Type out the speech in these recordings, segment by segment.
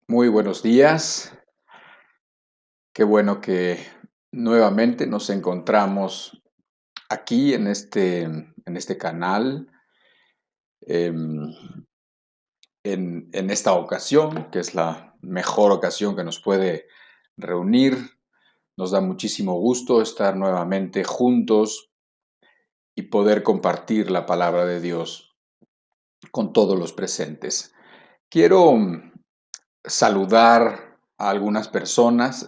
Muy buenos días. Qué bueno que nuevamente nos encontramos aquí en este canal, em, en esta ocasión, que es la mejor ocasión que nos puede reunir. Nos da muchísimo gusto estar nuevamente juntos y poder compartir la palabra de Dios con todos los presentes. Quiero saludar a algunas personas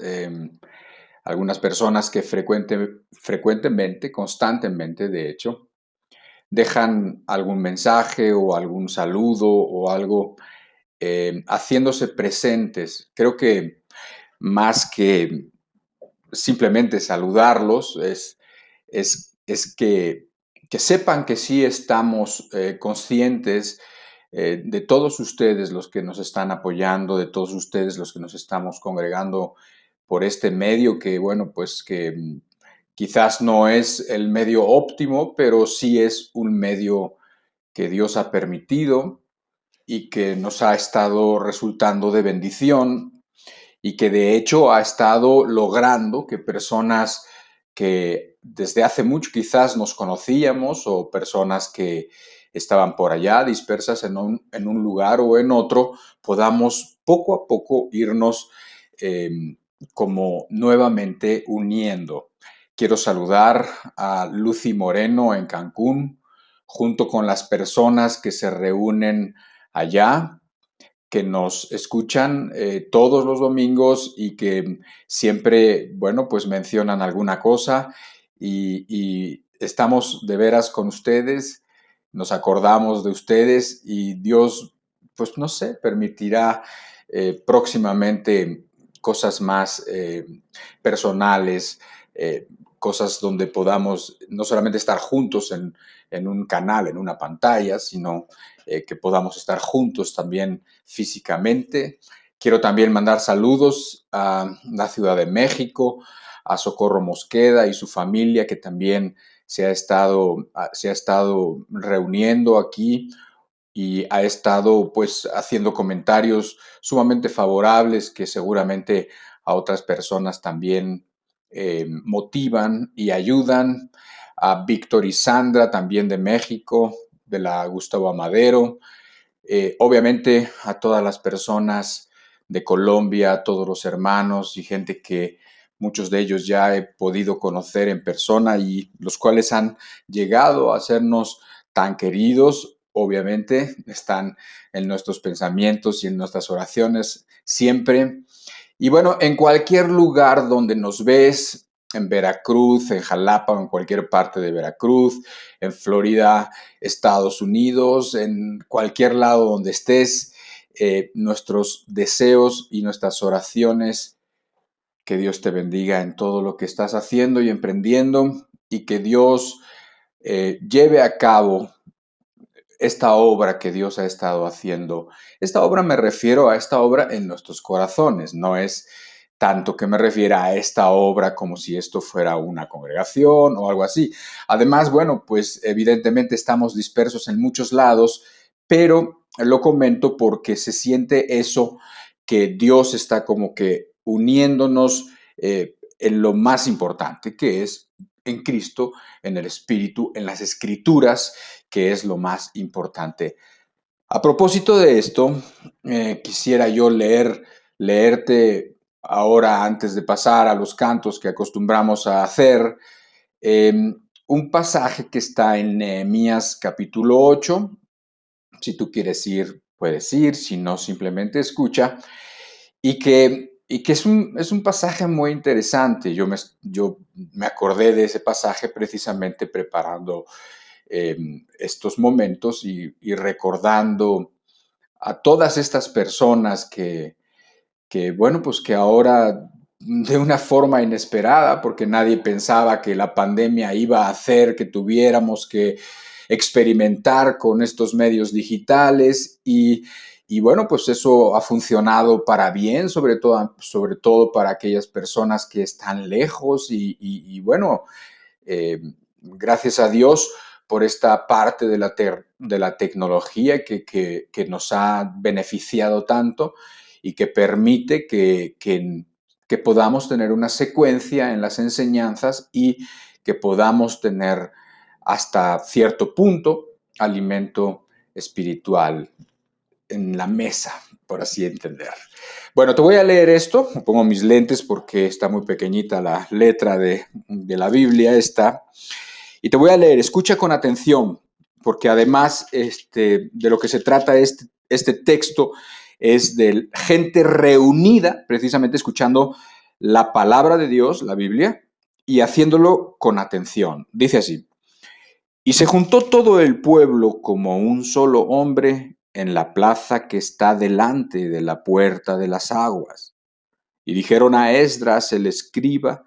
que frecuentemente, constantemente, de hecho, dejan algún mensaje o algún saludo o algo haciéndose presentes. Creo que más que simplemente saludarlos, es que sepan que sí estamos conscientes de todos ustedes los que nos están apoyando, de todos ustedes los que nos estamos congregando por este medio que, bueno, pues que quizás no es el medio óptimo, pero sí es un medio que Dios ha permitido y que nos ha estado resultando de bendición y que de hecho ha estado logrando que personas que desde hace mucho quizás nos conocíamos o personas que estaban por allá dispersas en un lugar o en otro, podamos poco a poco irnos eh, como nuevamente uniendo. Quiero saludar a Lucy Moreno en Cancún, junto con las personas que se reúnen allá, que nos escuchan todos los domingos y que siempre, bueno, pues mencionan alguna cosa y estamos de veras con ustedes, nos acordamos de ustedes y Dios, pues no sé, permitirá próximamente cosas más personales, cosas donde podamos no solamente estar juntos en un canal, en una pantalla, sino que podamos estar juntos también físicamente. Quiero también mandar saludos a la Ciudad de México, a Socorro Mosqueda y su familia, que también se ha estado reuniendo aquí y ha estado pues haciendo comentarios sumamente favorables que seguramente a otras personas también motivan y ayudan. A Víctor y Sandra también de México, de la Gustavo Amadero, obviamente a todas las personas de Colombia, a todos los hermanos y gente que muchos de ellos ya he podido conocer en persona y los cuales han llegado a sernos tan queridos, obviamente están en nuestros pensamientos y en nuestras oraciones siempre. Y bueno, en cualquier lugar donde nos ves, en Veracruz, en Jalapa o en cualquier parte de Veracruz, en Florida, Estados Unidos, en cualquier lado donde estés, nuestros deseos y nuestras oraciones, que Dios te bendiga en todo lo que estás haciendo y emprendiendo y que Dios lleve a cabo esta obra que Dios ha estado haciendo. Esta obra me refiero a esta obra en nuestros corazones, no es tanto que me refiera a esta obra como si esto fuera una congregación o algo así. Además, bueno, pues evidentemente estamos dispersos en muchos lados, pero lo comento porque se siente eso que Dios está como que uniéndonos en lo más importante, que es en Cristo, en el Espíritu, en las Escrituras, que es lo más importante. A propósito de esto, quisiera yo leerte ahora, antes de pasar a los cantos que acostumbramos a hacer, eh, un pasaje que está en Nehemías capítulo 8. Si tú quieres ir, puedes ir, si no, simplemente escucha. Y que es un pasaje muy interesante. Yo me acordé de ese pasaje precisamente preparando eh, estos momentos y recordando a todas estas personas que, bueno, pues que ahora de una forma inesperada, porque nadie pensaba que la pandemia iba a hacer que tuviéramos que experimentar con estos medios digitales y bueno, pues eso ha funcionado para bien, sobre todo para aquellas personas que están lejos y bueno, gracias a Dios por esta parte de la tecnología que nos ha beneficiado tanto y que permite que podamos tener una secuencia en las enseñanzas y que podamos tener hasta cierto punto alimento espiritual en la mesa, por así entender. Bueno, te voy a leer esto, pongo mis lentes porque está muy pequeñita la letra de la Biblia esta, y te voy a leer, escucha con atención, porque además de lo que se trata este texto es de gente reunida, precisamente escuchando la palabra de Dios, la Biblia, y haciéndolo con atención. Dice así: y se juntó todo el pueblo como un solo hombre en la plaza que está delante de la puerta de las aguas. Y dijeron a Esdras el escriba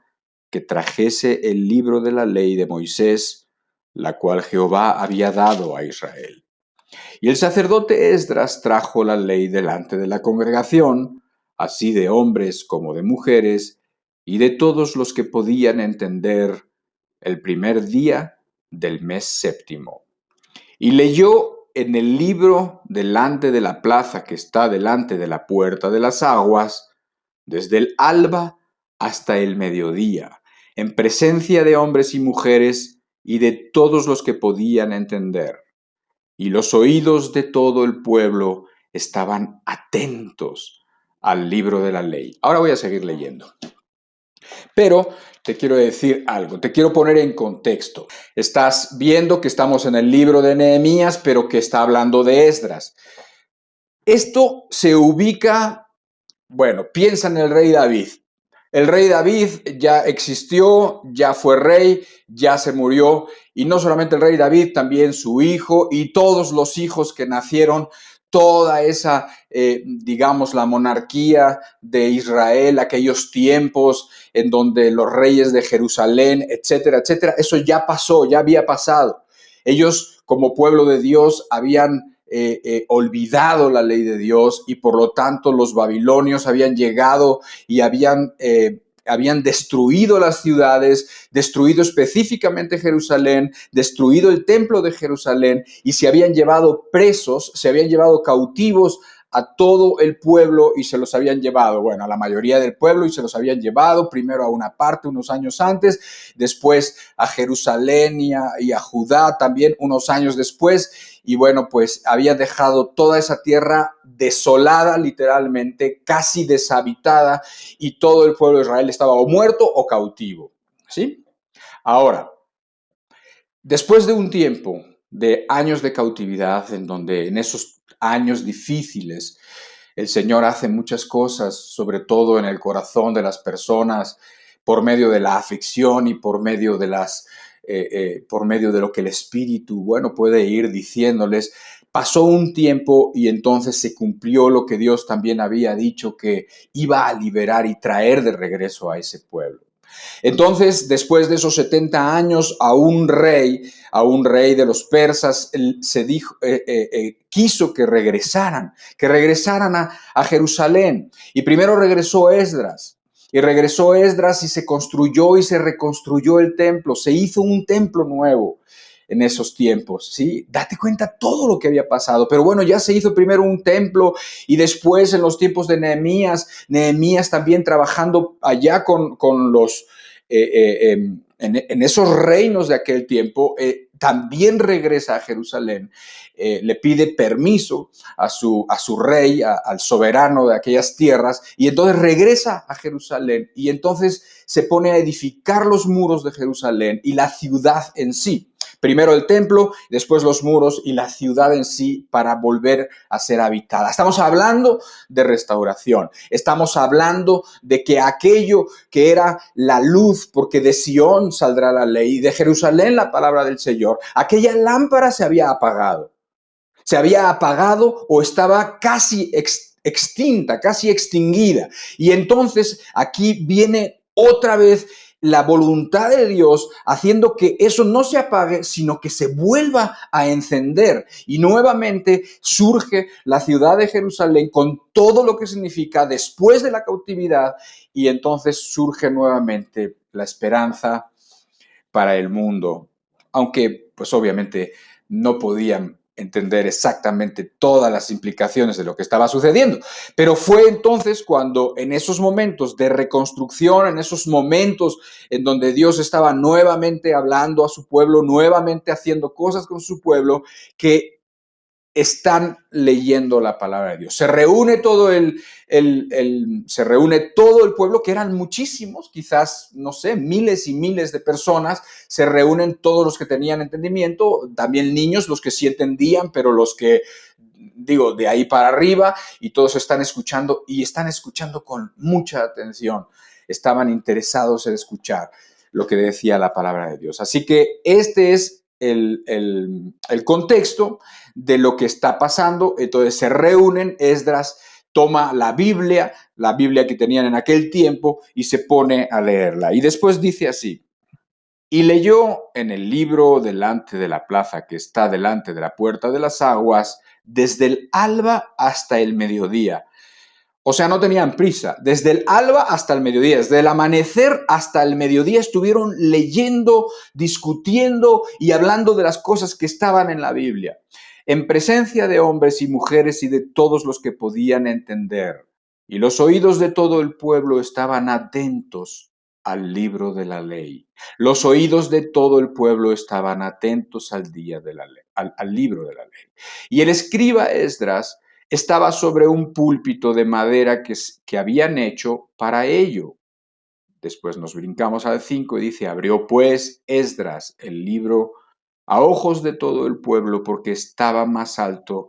que trajese el libro de la ley de Moisés, la cual Jehová había dado a Israel. Y el sacerdote Esdras trajo la ley delante de la congregación, así de hombres como de mujeres, y de todos los que podían entender, el primer día del mes séptimo. Y leyó en el libro delante de la plaza que está delante de la puerta de las aguas, desde el alba hasta el mediodía, en presencia de hombres y mujeres y de todos los que podían entender. Y los oídos de todo el pueblo estaban atentos al libro de la ley. Ahora voy a seguir leyendo. Pero te quiero decir algo, te quiero poner en contexto. Estás viendo que estamos en el libro de Nehemías, pero que está hablando de Esdras. Esto se ubica, bueno, piensa en el rey David. El rey David ya existió, ya fue rey, ya se murió, y no solamente el rey David, también su hijo y todos los hijos que nacieron, toda esa, digamos, la monarquía de Israel, aquellos tiempos en donde los reyes de Jerusalén, etcétera, etcétera, eso ya pasó, ya había pasado. Ellos, como pueblo de Dios, habían olvidado la ley de Dios y por lo tanto los babilonios habían llegado y habían destruido las ciudades, destruido específicamente Jerusalén, destruido el templo de Jerusalén y se habían llevado presos, se habían llevado cautivos a todo el pueblo y se los habían llevado, bueno, a la mayoría del pueblo y se los habían llevado primero a una parte unos años antes, después a Jerusalén y a Judá también unos años después, y bueno, pues había dejado toda esa tierra desolada literalmente, casi deshabitada, y todo el pueblo de Israel estaba o muerto o cautivo, ¿sí? Ahora, después de un tiempo de años de cautividad, en donde en esos años difíciles el Señor hace muchas cosas, sobre todo en el corazón de las personas, por medio de la aflicción y por medio de lo que el Espíritu, bueno, puede ir diciéndoles. Pasó un tiempo y entonces se cumplió lo que Dios también había dicho, que iba a liberar y traer de regreso a ese pueblo. Entonces, después de esos 70 años, a un rey de los persas, quiso que regresaran a Jerusalén. Y primero regresó Esdras. Y se construyó y se reconstruyó el templo. Se hizo un templo nuevo en esos tiempos, ¿sí? Date cuenta todo lo que había pasado. Pero bueno, ya se hizo primero un templo y después en los tiempos de Nehemías también trabajando allá con los en esos reinos de aquel tiempo, también regresa a Jerusalén, le pide permiso a su rey, al soberano de aquellas tierras, y entonces regresa a Jerusalén y entonces se pone a edificar los muros de Jerusalén y la ciudad en sí. Primero el templo, después los muros y la ciudad en sí para volver a ser habitada. Estamos hablando de restauración. Estamos hablando de que aquello que era la luz, porque de Sión saldrá la ley y de Jerusalén la palabra del Señor, aquella lámpara se había apagado. Se había apagado o estaba casi extinta, casi extinguida. Y entonces aquí viene otra vez la voluntad de Dios haciendo que eso no se apague, sino que se vuelva a encender. Y nuevamente surge la ciudad de Jerusalén con todo lo que significa después de la cautividad, y entonces surge nuevamente la esperanza para el mundo. Aunque, pues obviamente, no podían entender exactamente todas las implicaciones de lo que estaba sucediendo. Pero fue entonces cuando en esos momentos de reconstrucción, en esos momentos en donde Dios estaba nuevamente hablando a su pueblo, nuevamente haciendo cosas con su pueblo, que están leyendo la palabra de Dios. Se reúne se reúne todo el pueblo, que eran muchísimos, quizás, no sé, miles y miles de personas, se reúnen todos los que tenían entendimiento, también niños, los que sí entendían, pero los que, digo, de ahí para arriba, y todos están escuchando, y están escuchando con mucha atención. Estaban interesados en escuchar lo que decía la palabra de Dios. Así que este es el contexto de lo que está pasando. Entonces se reúnen, Esdras toma la Biblia que tenían en aquel tiempo, y se pone a leerla. Y después dice así: y leyó en el libro delante de la plaza que está delante de la puerta de las aguas, desde el alba hasta el mediodía. O sea, no tenían prisa. Desde el alba hasta el mediodía, desde el amanecer hasta el mediodía estuvieron leyendo, discutiendo y hablando de las cosas que estaban en la Biblia, en presencia de hombres y mujeres y de todos los que podían entender. Y los oídos de todo el pueblo estaban atentos al libro de la ley. Los oídos de todo el pueblo estaban atentos al día de la ley, al libro de la ley. Y el escriba Esdras estaba sobre un púlpito de madera que habían hecho para ello. Después nos brincamos al 5 y dice: abrió pues Esdras el libro a ojos de todo el pueblo, porque estaba más alto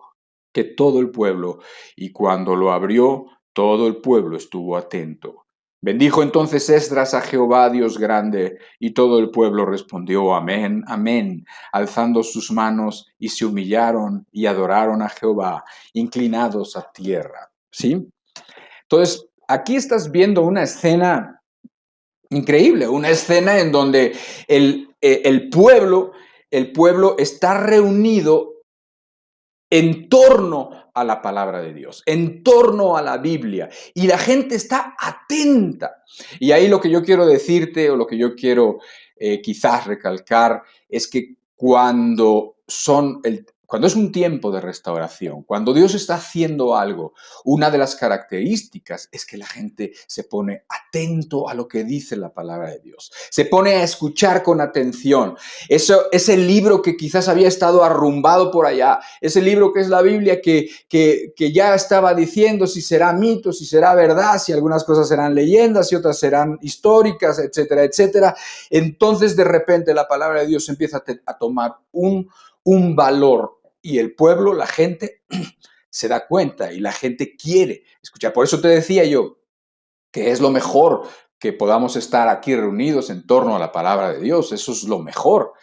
que todo el pueblo, y cuando lo abrió, todo el pueblo estuvo atento. Bendijo entonces Esdras a Jehová Dios grande, y todo el pueblo respondió: amén, amén, alzando sus manos, y se humillaron y adoraron a Jehová, inclinados a tierra. ¿Sí? Entonces, aquí estás viendo una escena increíble, una escena en donde el pueblo está reunido en torno a la palabra de Dios, en torno a la Biblia, y la gente está atenta. Y ahí lo que yo quiero decirte, o lo que yo quiero quizás recalcar, es que cuando es un tiempo de restauración, cuando Dios está haciendo algo, una de las características es que la gente se pone atento a lo que dice la palabra de Dios, se pone a escuchar con atención. Ese libro que quizás había estado arrumbado por allá, ese libro que es la Biblia, que ya estaba diciendo si será mito, si será verdad, si algunas cosas serán leyendas y otras serán históricas, etcétera, etcétera. Entonces, de repente, la palabra de Dios empieza a tomar un valor, y el pueblo, la gente, se da cuenta, y la gente quiere escuchar. Por eso te decía yo que es lo mejor que podamos estar aquí reunidos en torno a la palabra de Dios. Eso es lo mejor.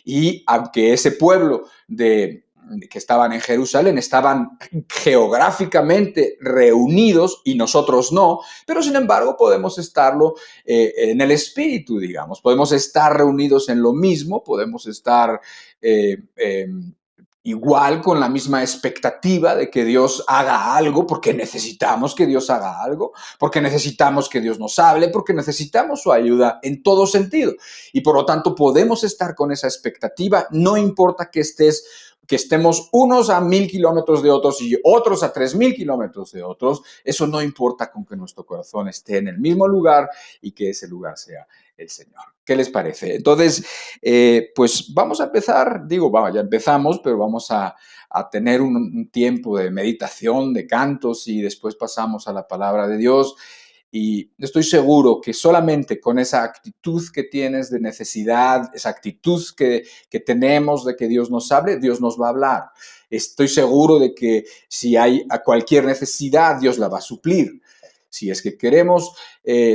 Y aunque ese pueblo que estaban en Jerusalén estaban geográficamente reunidos y nosotros no, pero sin embargo podemos estarlo en el espíritu, digamos. Podemos estar reunidos en lo mismo, podemos estar igual, con la misma expectativa de que Dios haga algo, porque necesitamos que Dios haga algo, porque necesitamos que Dios nos hable, porque necesitamos su ayuda en todo sentido. Y por lo tanto podemos estar con esa expectativa, no importa que estemos unos a 1,000 kilómetros de otros y otros a 3,000 kilómetros de otros. Eso no importa, con que nuestro corazón esté en el mismo lugar y que ese lugar sea el Señor. ¿Qué les parece? Entonces, pues vamos a empezar, ya empezamos, pero vamos a tener un tiempo de meditación, de cantos, y después pasamos a la palabra de Dios. Y estoy seguro que solamente con esa actitud que tienes de necesidad, esa actitud que tenemos de que Dios nos hable, Dios nos va a hablar. Estoy seguro de que si hay cualquier necesidad, Dios la va a suplir. Si es que queremos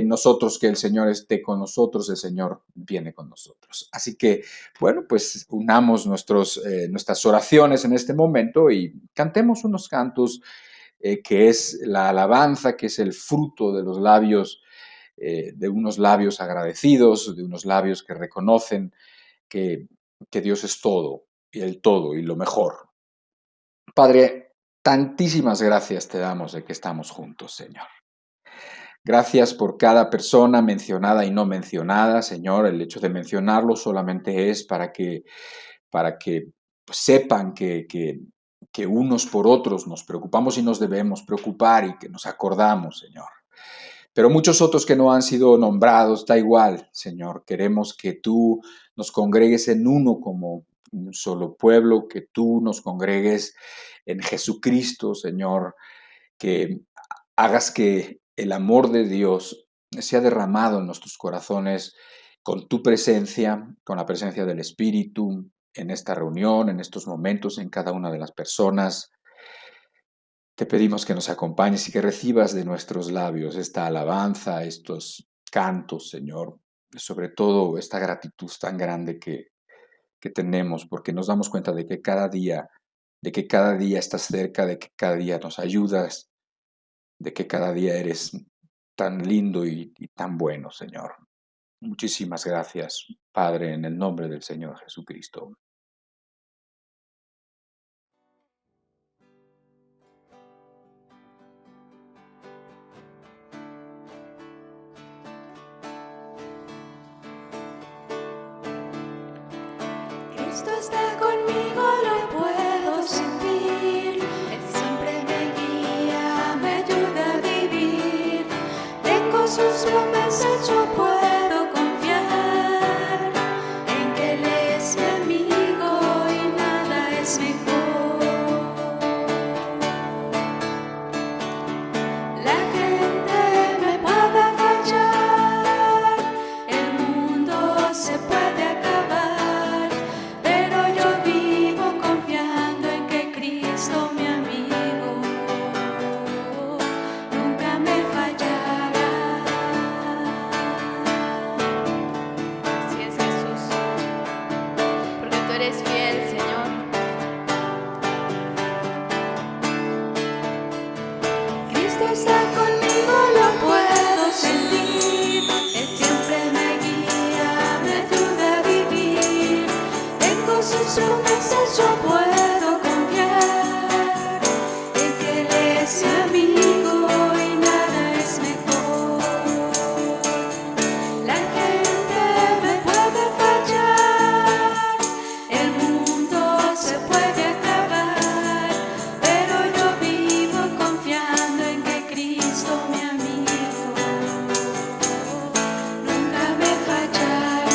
nosotros que el Señor esté con nosotros, el Señor viene con nosotros. Así que, bueno, pues unamos nuestras oraciones en este momento y cantemos unos cantos, que es la alabanza, que es el fruto de los labios, de unos labios agradecidos, de unos labios que reconocen que, que Dios es todo, y el todo, y lo mejor. Padre, tantísimas gracias te damos de que estamos juntos, Señor. Gracias por cada persona mencionada y no mencionada, Señor. El hecho de mencionarlo solamente es para que pues sepan que unos por otros nos preocupamos y nos debemos preocupar y que nos acordamos, Señor. Pero muchos otros que no han sido nombrados, da igual, Señor. Queremos que tú nos congregues en uno como un solo pueblo, que tú nos congregues en Jesucristo, Señor, que hagas que el amor de Dios sea derramado en nuestros corazones con tu presencia, con la presencia del Espíritu, en esta reunión, en estos momentos, en cada una de las personas. Te pedimos que nos acompañes y que recibas de nuestros labios esta alabanza, estos cantos, Señor, sobre todo esta gratitud tan grande que tenemos, porque nos damos cuenta de que cada día estás cerca, de que cada día nos ayudas, de que cada día eres tan lindo y tan bueno, Señor. Muchísimas gracias, Padre, en el nombre del Señor Jesucristo. Cristo está conmigo, lo puedo sentir. Él siempre me guía, me ayuda a vivir. Tengo sus promesas, yo puedo confiar en que Él es mi amigo y nada es mejor. La gente me puede fallar, el mundo se puede acabar, pero yo vivo confiando en que Cristo, mi amigo, nunca me fallará. Así es, Jesús, porque tú eres fiel, Señor. Cristo está conmigo, lo puedo sentir. Él siempre me guía, me ayuda a vivir. Tengo sus promesas, yo puedo confiar en que Él es mi amigo y nada es mejor. La gente me puede fallar, el mundo se puede acabar, pero yo vivo confiando en que Cristo, mi amigo, nunca me fallará.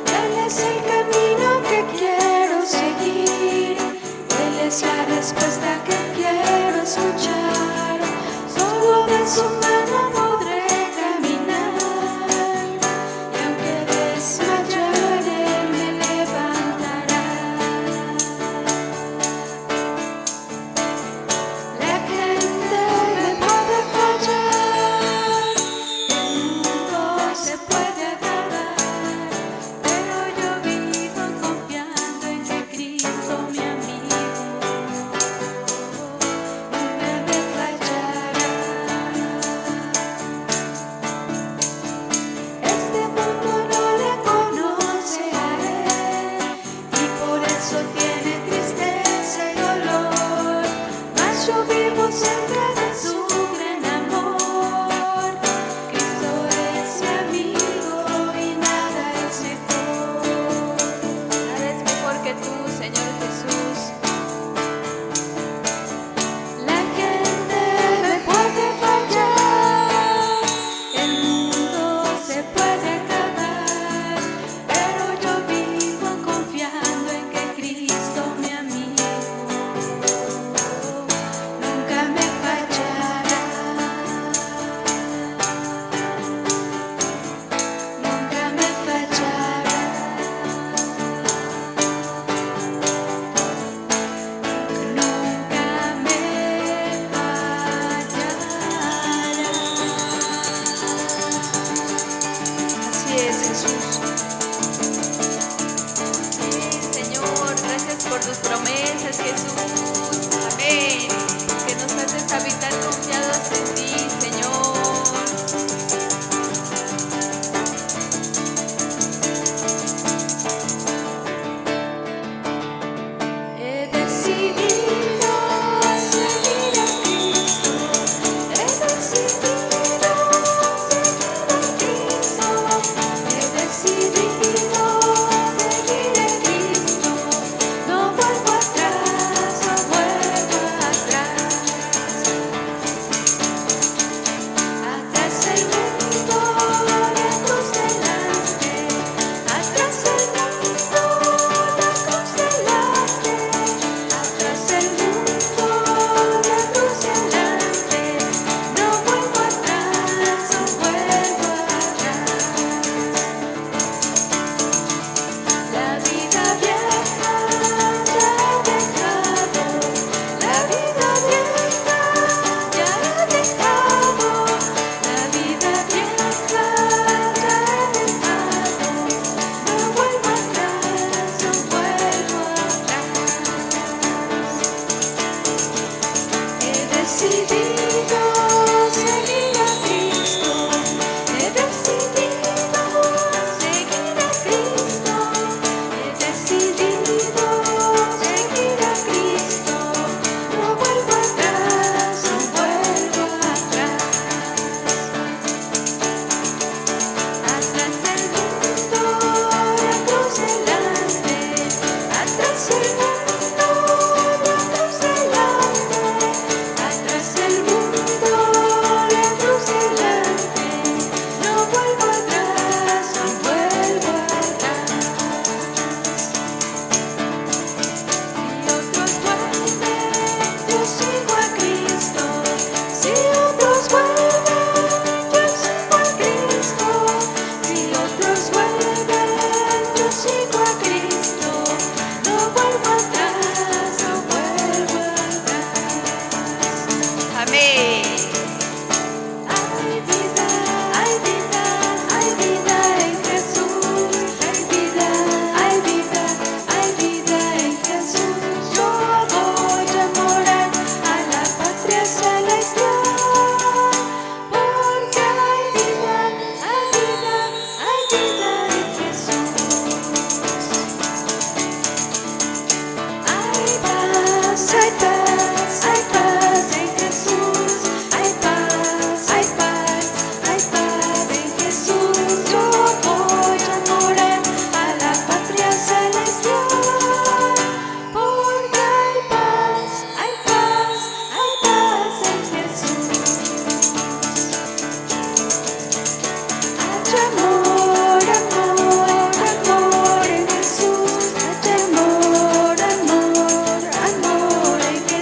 Él es el camino que quiero seguir, Él es la respuesta que quiero escuchar. Solo de su mano podré caminar, y aunque desmayare, Él me levantará. La gente me puede fallar, el mundo se puede acabar, pero yo vivo confiando en que Cristo, mi amigo, nunca me fallará. hay paz en Jesús, hay paz, hay paz, hay paz en Jesús. Yo voy a morar a la patria celestial, porque hay paz, hay paz, hay paz en Jesús. Hay amor, amor, amor en Jesús. Hay amor, amor, amor en Jesús.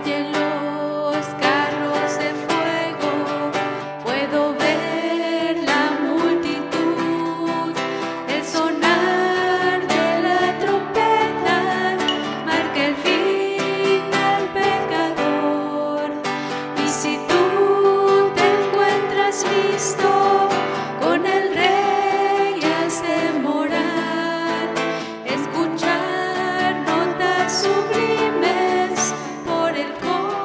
oyen los carros de fuego, puedo ver la multitud, el sonar de la trompeta marca el fin del pecador. Y si tú te encuentras listo con el Rey, has de morar, escuchar notas sublimes por el corazón.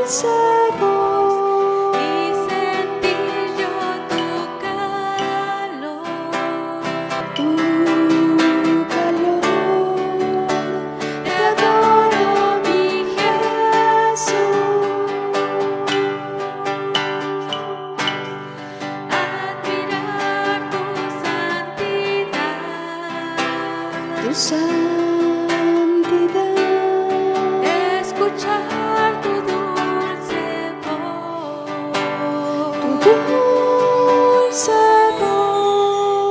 voz y sentir yo tu calor, te adoro mi Jesús, admirar tu santidad, escuchar tu dulce voz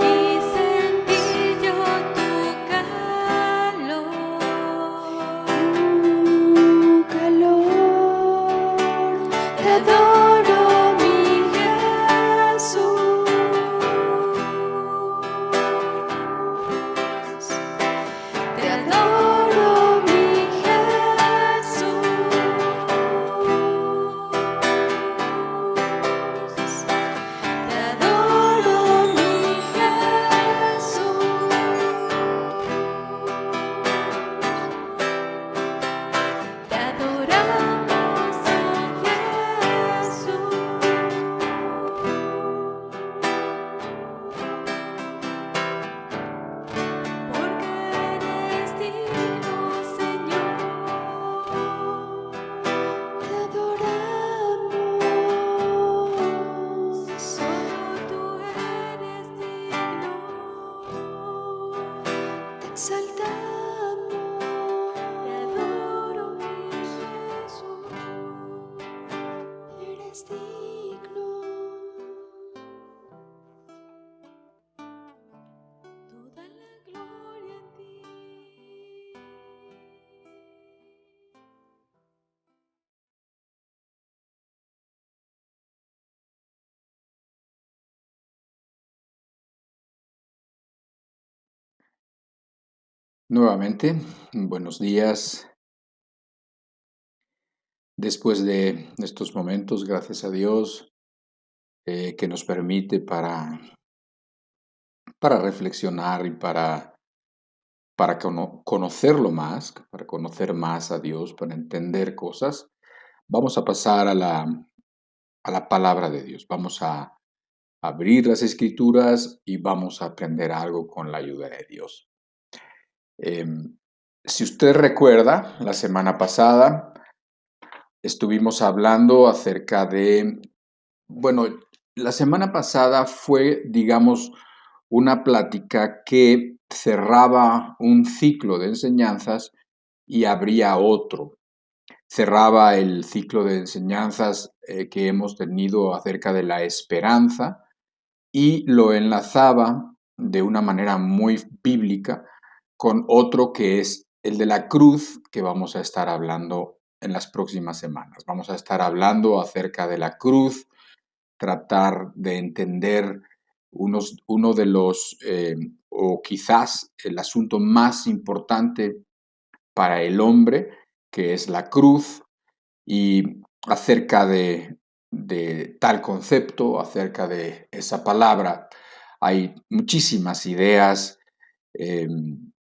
y sentir yo tu calor, te adoro mi Jesús, te adoro mi Jesús, te adoro mi Jesús, te adoramos, oh Jesús, porque eres digno, Señor, te adoramos, solo tú eres digno, te exaltamos, te adoro mi Jesús, eres digno, toda la gloria a ti. Nuevamente, buenos días. Después de estos momentos, gracias a Dios, que nos permite para reflexionar y para conocerlo más, para conocer más a Dios, para entender cosas, vamos a pasar a la palabra de Dios. Vamos a abrir las escrituras y vamos a aprender algo con la ayuda de Dios. Si usted recuerda, la semana pasada estuvimos hablando acerca de, bueno, la semana pasada fue, digamos, una plática que cerraba un ciclo de enseñanzas y abría otro. Cerraba el ciclo de enseñanzas que hemos tenido acerca de la esperanza y lo enlazaba de una manera muy bíblica con otro que es el de la cruz, que vamos a estar hablando en las próximas semanas. Vamos a estar hablando acerca de la cruz, tratar de entender uno de los, o quizás el asunto más importante para el hombre, que es la cruz, y acerca de tal concepto, acerca de esa palabra, hay muchísimas ideas, eh,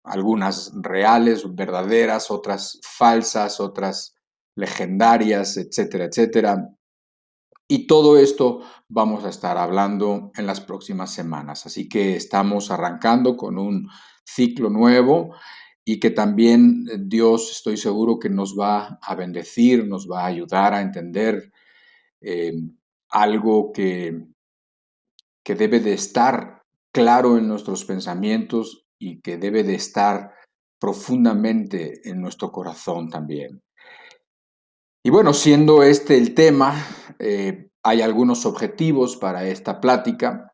algunas reales, verdaderas, otras falsas, otras legendarias, etcétera, etcétera. Y todo esto vamos a estar hablando en las próximas semanas. Así que estamos arrancando con un ciclo nuevo y que también Dios, estoy seguro que nos va a bendecir, nos va a ayudar a entender eh, algo que debe de estar claro en nuestros pensamientos y que debe de estar profundamente en nuestro corazón también. Y bueno, siendo este el tema, hay algunos objetivos para esta plática.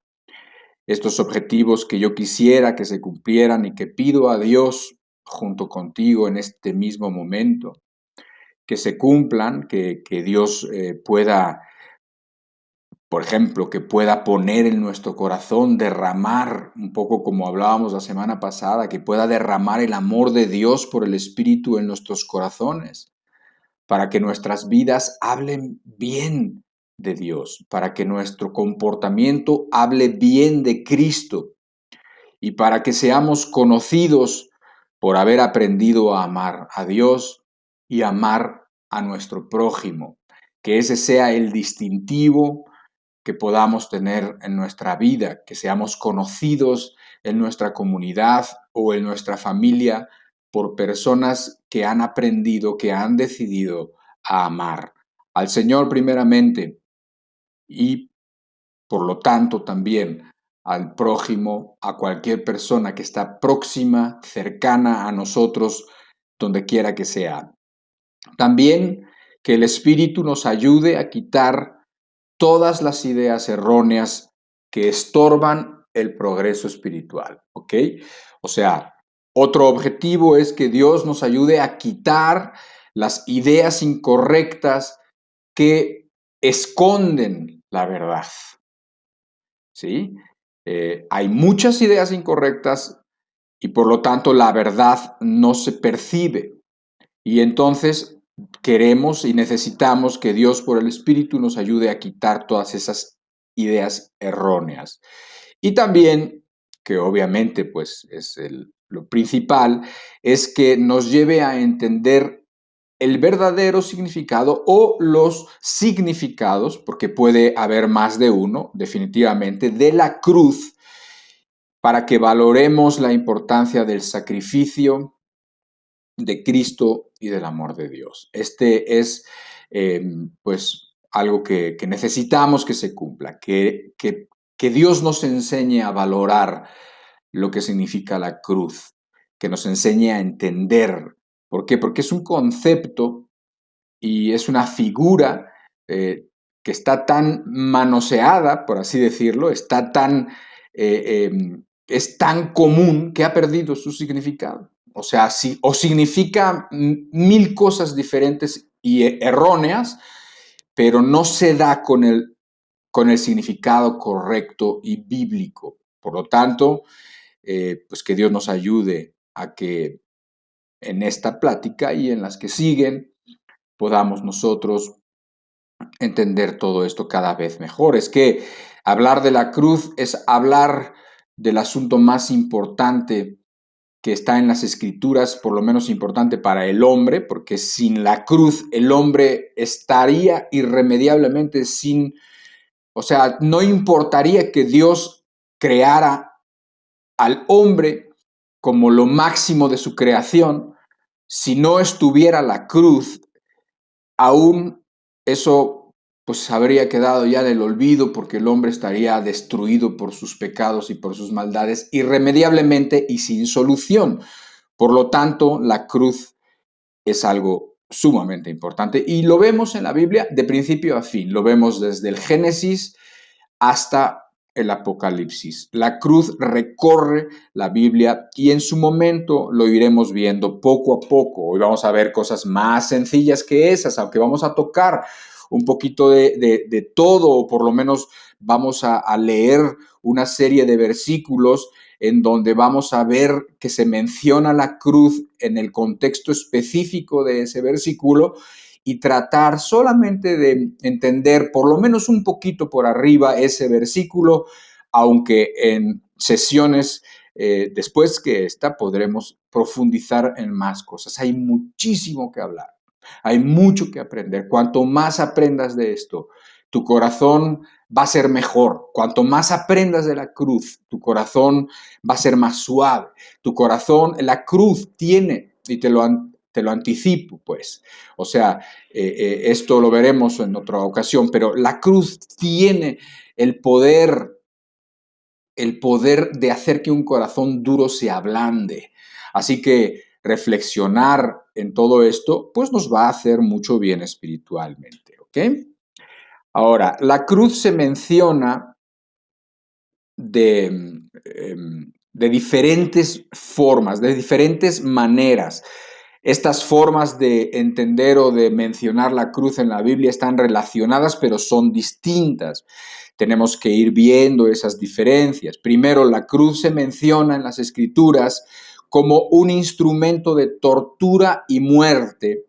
Estos objetivos que yo quisiera que se cumplieran y que pido a Dios junto contigo en este mismo momento, que se cumplan, que Dios pueda, por ejemplo, que pueda poner en nuestro corazón, derramar, un poco como hablábamos la semana pasada, que pueda derramar el amor de Dios por el Espíritu en nuestros corazones, para que nuestras vidas hablen bien de Dios, para que nuestro comportamiento hable bien de Cristo y para que seamos conocidos por haber aprendido a amar a Dios y amar a nuestro prójimo. que ese sea el distintivo que podamos tener en nuestra vida, que seamos conocidos en nuestra comunidad o en nuestra familia por personas que han aprendido, que han decidido a amar al Señor primeramente y por lo tanto también al prójimo, a cualquier persona que está próxima, cercana a nosotros, donde quiera que sea. También que el Espíritu nos ayude a quitar todas las ideas erróneas que estorban el progreso espiritual, ¿ok? O sea, otro objetivo es que Dios nos ayude a quitar las ideas incorrectas que esconden la verdad, ¿sí? Hay muchas ideas incorrectas y por lo tanto la verdad no se percibe. Y entonces queremos y necesitamos que Dios por el Espíritu nos ayude a quitar todas esas ideas erróneas. Y también, que obviamente pues es lo principal, es que nos lleve a entender el verdadero significado o los significados, porque puede haber más de uno, definitivamente, de la cruz, para que valoremos la importancia del sacrificio de Cristo y del amor de Dios. Este es, pues, algo que necesitamos que se cumpla, que Dios nos enseñe a valorar lo que significa la cruz, que nos enseñe a entender. ¿Por qué? Porque es un concepto y es una figura que está tan manoseada, por así decirlo, está tan, es tan común que ha perdido su significado. O sea, o significa mil cosas diferentes y erróneas, pero no se da con el significado correcto y bíblico. Por lo tanto, pues que Dios nos ayude a que en esta plática y en las que siguen podamos nosotros entender todo esto cada vez mejor. Es que hablar de la cruz es hablar del asunto más importante que está en las escrituras, por lo menos importante para el hombre, porque sin la cruz el hombre estaría irremediablemente sin, o sea, no importaría que Dios creara al hombre como lo máximo de su creación, si no estuviera la cruz, aún eso pues habría quedado ya en el olvido porque el hombre estaría destruido por sus pecados y por sus maldades irremediablemente y sin solución. Por lo tanto, la cruz es algo sumamente importante y lo vemos en la Biblia de principio a fin. Lo vemos desde el Génesis hasta el Apocalipsis. La cruz recorre la Biblia y en su momento lo iremos viendo poco a poco. Hoy vamos a ver cosas más sencillas que esas, aunque vamos a tocar un poquito de todo, o por lo menos vamos a leer una serie de versículos en donde vamos a ver que se menciona la cruz en el contexto específico de ese versículo y tratar solamente de entender por lo menos un poquito por arriba ese versículo, aunque en sesiones después que esta podremos profundizar en más cosas. Hay muchísimo que hablar, hay mucho que aprender. Cuanto más aprendas de esto, tu corazón va a ser mejor. Cuanto más aprendas de la cruz, tu corazón va a ser más suave. Tu corazón, la cruz tiene, y te lo anticipo, pues. O sea, esto lo veremos en otra ocasión, pero la cruz tiene el poder de hacer que un corazón duro se ablande. Así que reflexionar en todo esto, pues nos va a hacer mucho bien espiritualmente, ¿ok? Ahora, la cruz se menciona de diferentes formas, de diferentes maneras. Estas formas de entender o de mencionar la cruz en la Biblia están relacionadas, pero son distintas. Tenemos que ir viendo esas diferencias. Primero, la cruz se menciona en las Escrituras como un instrumento de tortura y muerte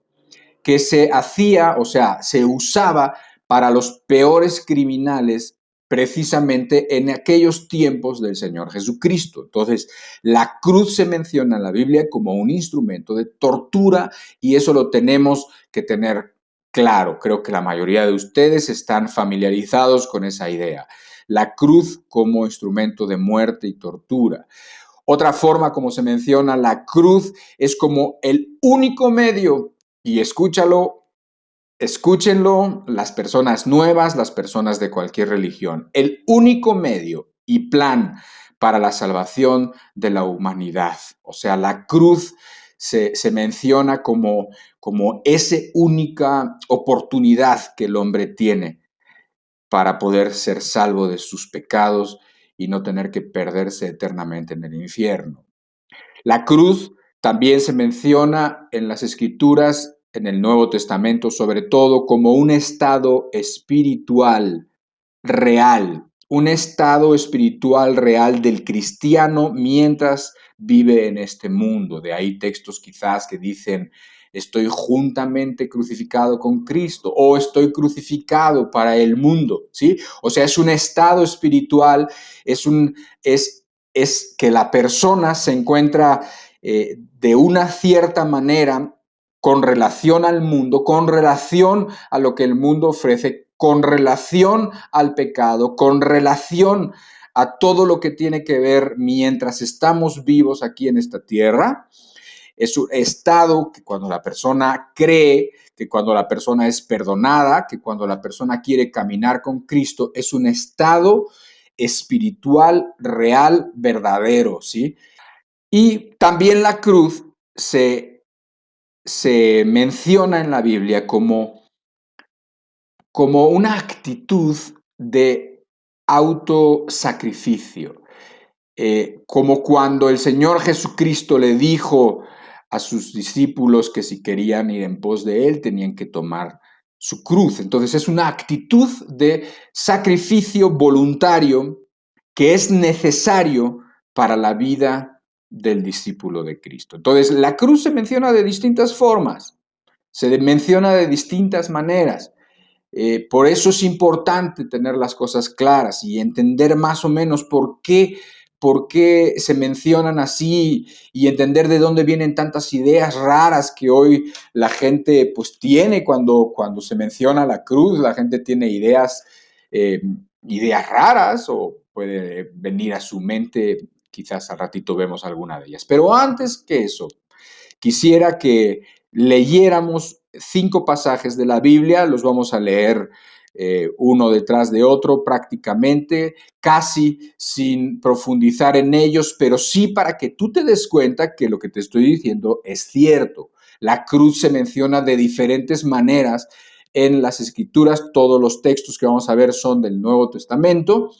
que se hacía, o sea, se usaba para los peores criminales precisamente en aquellos tiempos del Señor Jesucristo. Entonces, la cruz se menciona en la Biblia como un instrumento de tortura y eso lo tenemos que tener claro, creo que la mayoría de ustedes están familiarizados con esa idea. La cruz como instrumento de muerte y tortura. Otra forma, como se menciona, la cruz es como el único medio, y escúchenlo las personas nuevas, las personas de cualquier religión, el único medio y plan para la salvación de la humanidad. O sea, la cruz se menciona como esa única oportunidad que el hombre tiene para poder ser salvo de sus pecados y no tener que perderse eternamente en el infierno. La cruz también se menciona en las Escrituras, en el Nuevo Testamento, sobre todo como un estado espiritual real, un estado espiritual real del cristiano mientras vive en este mundo. De ahí textos quizás que dicen, estoy juntamente crucificado con Cristo o estoy crucificado para el mundo, ¿sí? O sea, es un estado espiritual, es un, es que la persona se encuentra de una cierta manera con relación al mundo, con relación a lo que el mundo ofrece, con relación al pecado, con relación a todo lo que tiene que ver mientras estamos vivos aquí en esta tierra. Es un estado que cuando la persona cree, que cuando la persona es perdonada, que cuando la persona quiere caminar con Cristo, es un estado espiritual, real, verdadero, ¿sí? Y también la cruz se menciona en la Biblia como una actitud de autosacrificio, como cuando el Señor Jesucristo le dijo a sus discípulos que si querían ir en pos de Él tenían que tomar su cruz. Entonces es una actitud de sacrificio voluntario que es necesario para la vida del discípulo de Cristo. Entonces la cruz se menciona de distintas formas, se menciona de distintas maneras. Por eso es importante tener las cosas claras y entender más o menos por qué se mencionan así y entender de dónde vienen tantas ideas raras que hoy la gente pues tiene cuando se menciona la cruz. La gente tiene eh, ideas raras o puede venir a su mente, quizás al ratito vemos alguna de ellas. Pero antes que eso, quisiera que leyéramos 5 pasajes de la Biblia, los vamos a leer uno detrás de otro prácticamente, casi sin profundizar en ellos, pero sí para que tú te des cuenta que lo que te estoy diciendo es cierto. La cruz se menciona de diferentes maneras en las Escrituras, todos los textos que vamos a ver son del Nuevo Testamento,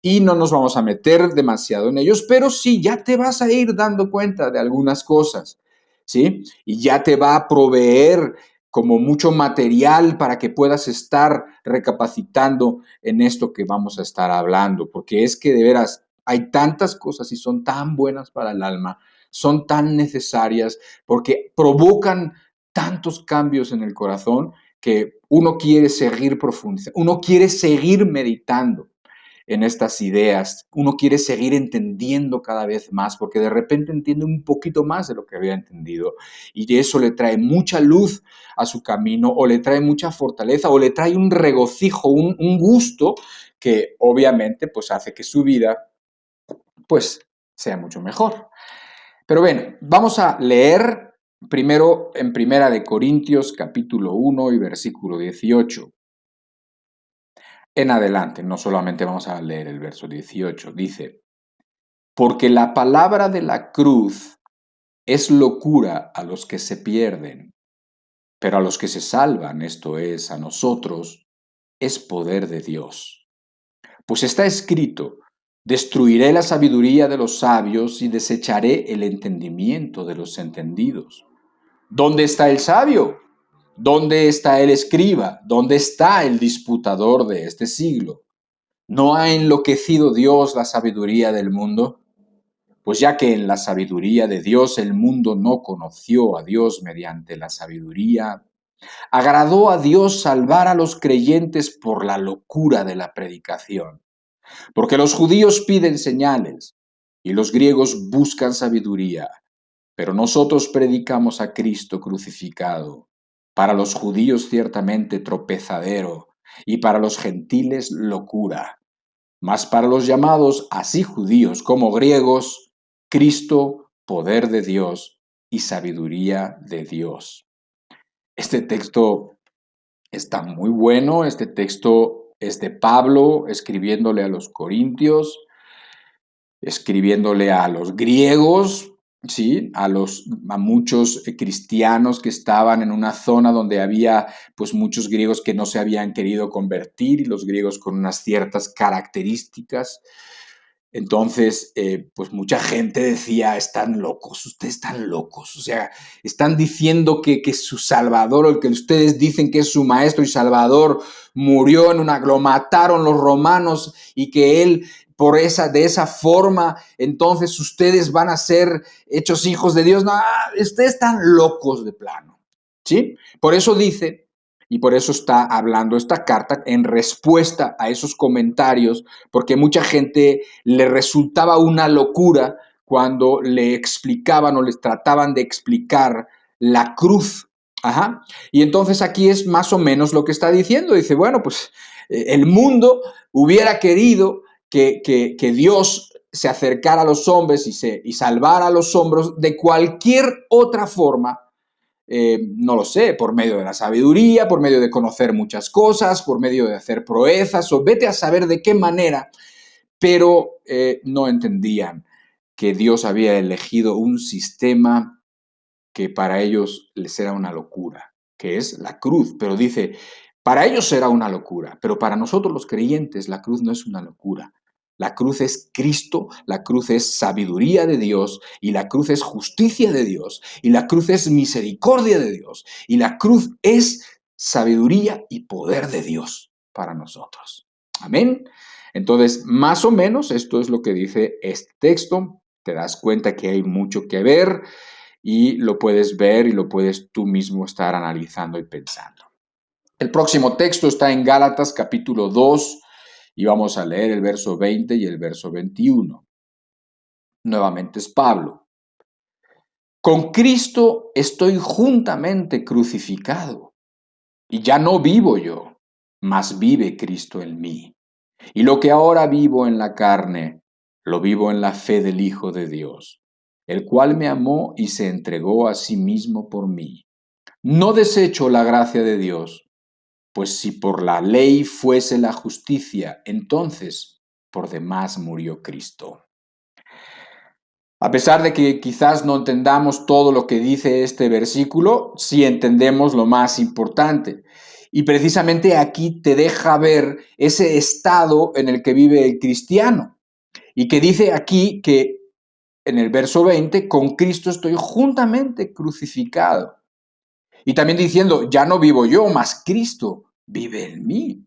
y no nos vamos a meter demasiado en ellos, pero sí ya te vas a ir dando cuenta de algunas cosas, ¿sí? Y ya te va a proveer como mucho material para que puedas estar recapacitando en esto que vamos a estar hablando, porque es que de veras hay tantas cosas y son tan buenas para el alma, son tan necesarias, porque provocan tantos cambios en el corazón que uno quiere seguir profundizando, uno quiere seguir meditando en estas ideas. Uno quiere seguir entendiendo cada vez más porque de repente entiende un poquito más de lo que había entendido y eso le trae mucha luz a su camino o le trae mucha fortaleza o le trae un regocijo, un gusto que obviamente pues hace que su vida pues sea mucho mejor. Pero bueno, vamos a leer primero en Primera de Corintios capítulo 1 y versículo 18. En adelante, no solamente vamos a leer el verso 18, dice, porque la palabra de la cruz es locura a los que se pierden, pero a los que se salvan, esto es, a nosotros, es poder de Dios. Pues está escrito, destruiré la sabiduría de los sabios y desecharé el entendimiento de los entendidos. ¿Dónde está el sabio? ¿Dónde está el escriba? ¿Dónde está el disputador de este siglo? ¿No ha enloquecido Dios la sabiduría del mundo? Pues ya que en la sabiduría de Dios el mundo no conoció a Dios mediante la sabiduría, agradó a Dios salvar a los creyentes por la locura de la predicación. Porque los judíos piden señales y los griegos buscan sabiduría, pero nosotros predicamos a Cristo crucificado. para los judíos ciertamente tropezadero, y para los gentiles locura. Mas para los llamados, así judíos como griegos, Cristo, poder de Dios y sabiduría de Dios. Este texto está muy bueno, este texto es de Pablo escribiéndole a los corintios, escribiéndole a los griegos, ¿sí? A muchos cristianos que estaban en una zona donde había pues muchos griegos que no se habían querido convertir y los griegos con unas ciertas características. Entonces, pues mucha gente decía, están locos, ustedes están locos, o sea, están diciendo que su Salvador, o el que ustedes dicen que es su Maestro y Salvador, murió lo mataron los romanos y que Él, de esa forma, entonces ustedes van a ser hechos hijos de Dios. No, ustedes están locos de plano, ¿sí? Por eso dice, y por eso está hablando esta carta en respuesta a esos comentarios, porque mucha gente le resultaba una locura cuando le explicaban o les trataban de explicar la cruz. Ajá. Y entonces aquí es más o menos lo que está diciendo. Dice, bueno, pues el mundo hubiera querido que Dios se acercara a los hombres y salvara a los hombres de cualquier otra forma. No lo sé, por medio de la sabiduría, por medio de conocer muchas cosas, por medio de hacer proezas, o vete a saber de qué manera, pero no entendían que Dios había elegido un sistema que para ellos les era una locura, que es la cruz. Pero dice, para ellos era una locura, pero para nosotros los creyentes la cruz no es una locura. La cruz es Cristo, la cruz es sabiduría de Dios, y la cruz es justicia de Dios, y la cruz es misericordia de Dios, y la cruz es sabiduría y poder de Dios para nosotros. Amén. Entonces, más o menos esto es lo que dice este texto. Te das cuenta que hay mucho que ver y lo puedes ver y lo puedes tú mismo estar analizando y pensando. El próximo texto está en Gálatas capítulo 2 y vamos a leer el verso 20 y el verso 21. Nuevamente es Pablo. Con Cristo estoy juntamente crucificado y ya no vivo yo, mas vive Cristo en mí. Y lo que ahora vivo en la carne, lo vivo en la fe del Hijo de Dios, el cual me amó y se entregó a sí mismo por mí. No desecho la gracia de Dios, pues si por la ley fuese la justicia, entonces por demás murió Cristo. A pesar de que quizás no entendamos todo lo que dice este versículo, sí entendemos lo más importante. Y precisamente aquí te deja ver ese estado en el que vive el cristiano. Y que dice aquí que en el verso 20, con Cristo estoy juntamente crucificado. Y también diciendo, ya no vivo yo, mas Cristo vive en mí.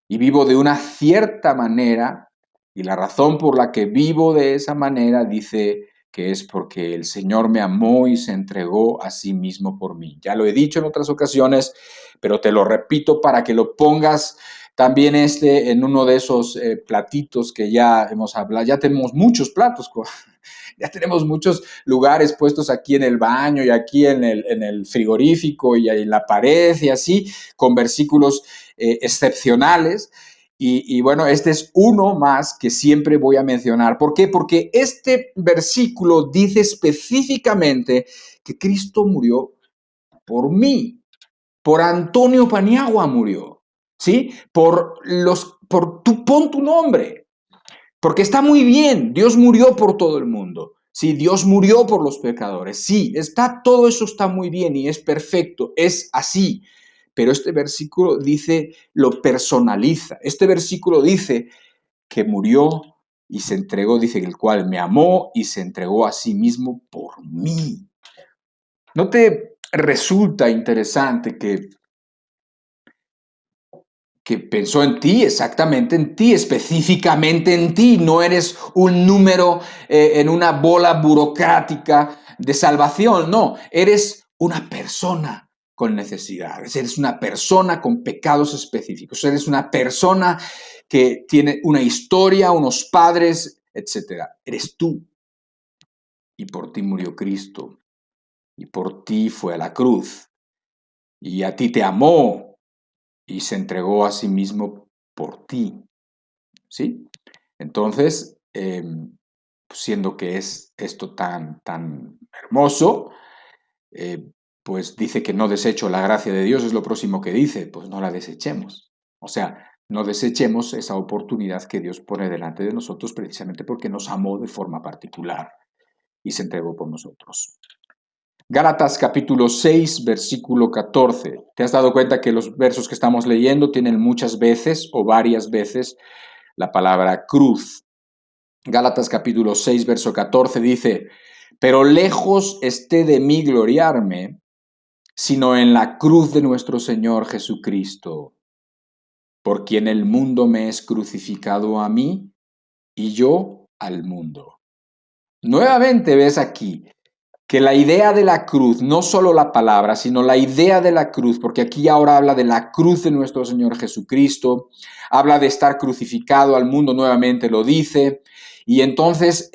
Y vivo de una cierta manera, y la razón por la que vivo de esa manera dice que es porque el Señor me amó y se entregó a sí mismo por mí. Ya lo he dicho en otras ocasiones, pero te lo repito para que lo pongas también en uno de esos platitos que ya hemos hablado. Ya tenemos muchos platos, ya tenemos muchos lugares puestos aquí en el baño y aquí en el frigorífico y en la pared y así, con versículos excepcionales. Y bueno, este es uno más que siempre voy a mencionar. ¿Por qué? Porque este versículo dice específicamente que Cristo murió por mí, por Antonio Paniagua murió, ¿sí? Pon tu nombre, porque está muy bien, Dios murió por todo el mundo. Sí, Dios murió por los pecadores. Sí, todo eso está muy bien y es perfecto, es así. Pero este versículo dice, lo personaliza. Este versículo dice que murió y se entregó, dice el cual me amó y se entregó a sí mismo por mí. ¿No te resulta interesante que pensó en ti, exactamente en ti, específicamente en ti? No eres un número en una bola burocrática de salvación, no, eres una persona con necesidades, eres una persona con pecados específicos, eres una persona que tiene una historia, unos padres, etcétera. Eres tú. Y por ti murió Cristo, y por ti fue a la cruz. y a ti te amó y se entregó a sí mismo por ti, ¿sí? Entonces, siendo que es esto tan hermoso, eh, pues dice que no desecho la gracia de Dios, es lo próximo que dice, pues no la desechemos. O sea, no desechemos esa oportunidad que Dios pone delante de nosotros precisamente porque nos amó de forma particular y se entregó por nosotros. Gálatas capítulo 6, versículo 14. ¿Te has dado cuenta que los versos que estamos leyendo tienen muchas veces o varias veces la palabra cruz? Gálatas capítulo 6, verso 14 dice, pero lejos esté de mí gloriarme, sino en la cruz de nuestro Señor Jesucristo, por quien el mundo me es crucificado a mí y yo al mundo. Nuevamente ves aquí que la idea de la cruz, no solo la palabra, sino la idea de la cruz, porque aquí ahora habla de la cruz de nuestro Señor Jesucristo, habla de estar crucificado al mundo, nuevamente lo dice, y entonces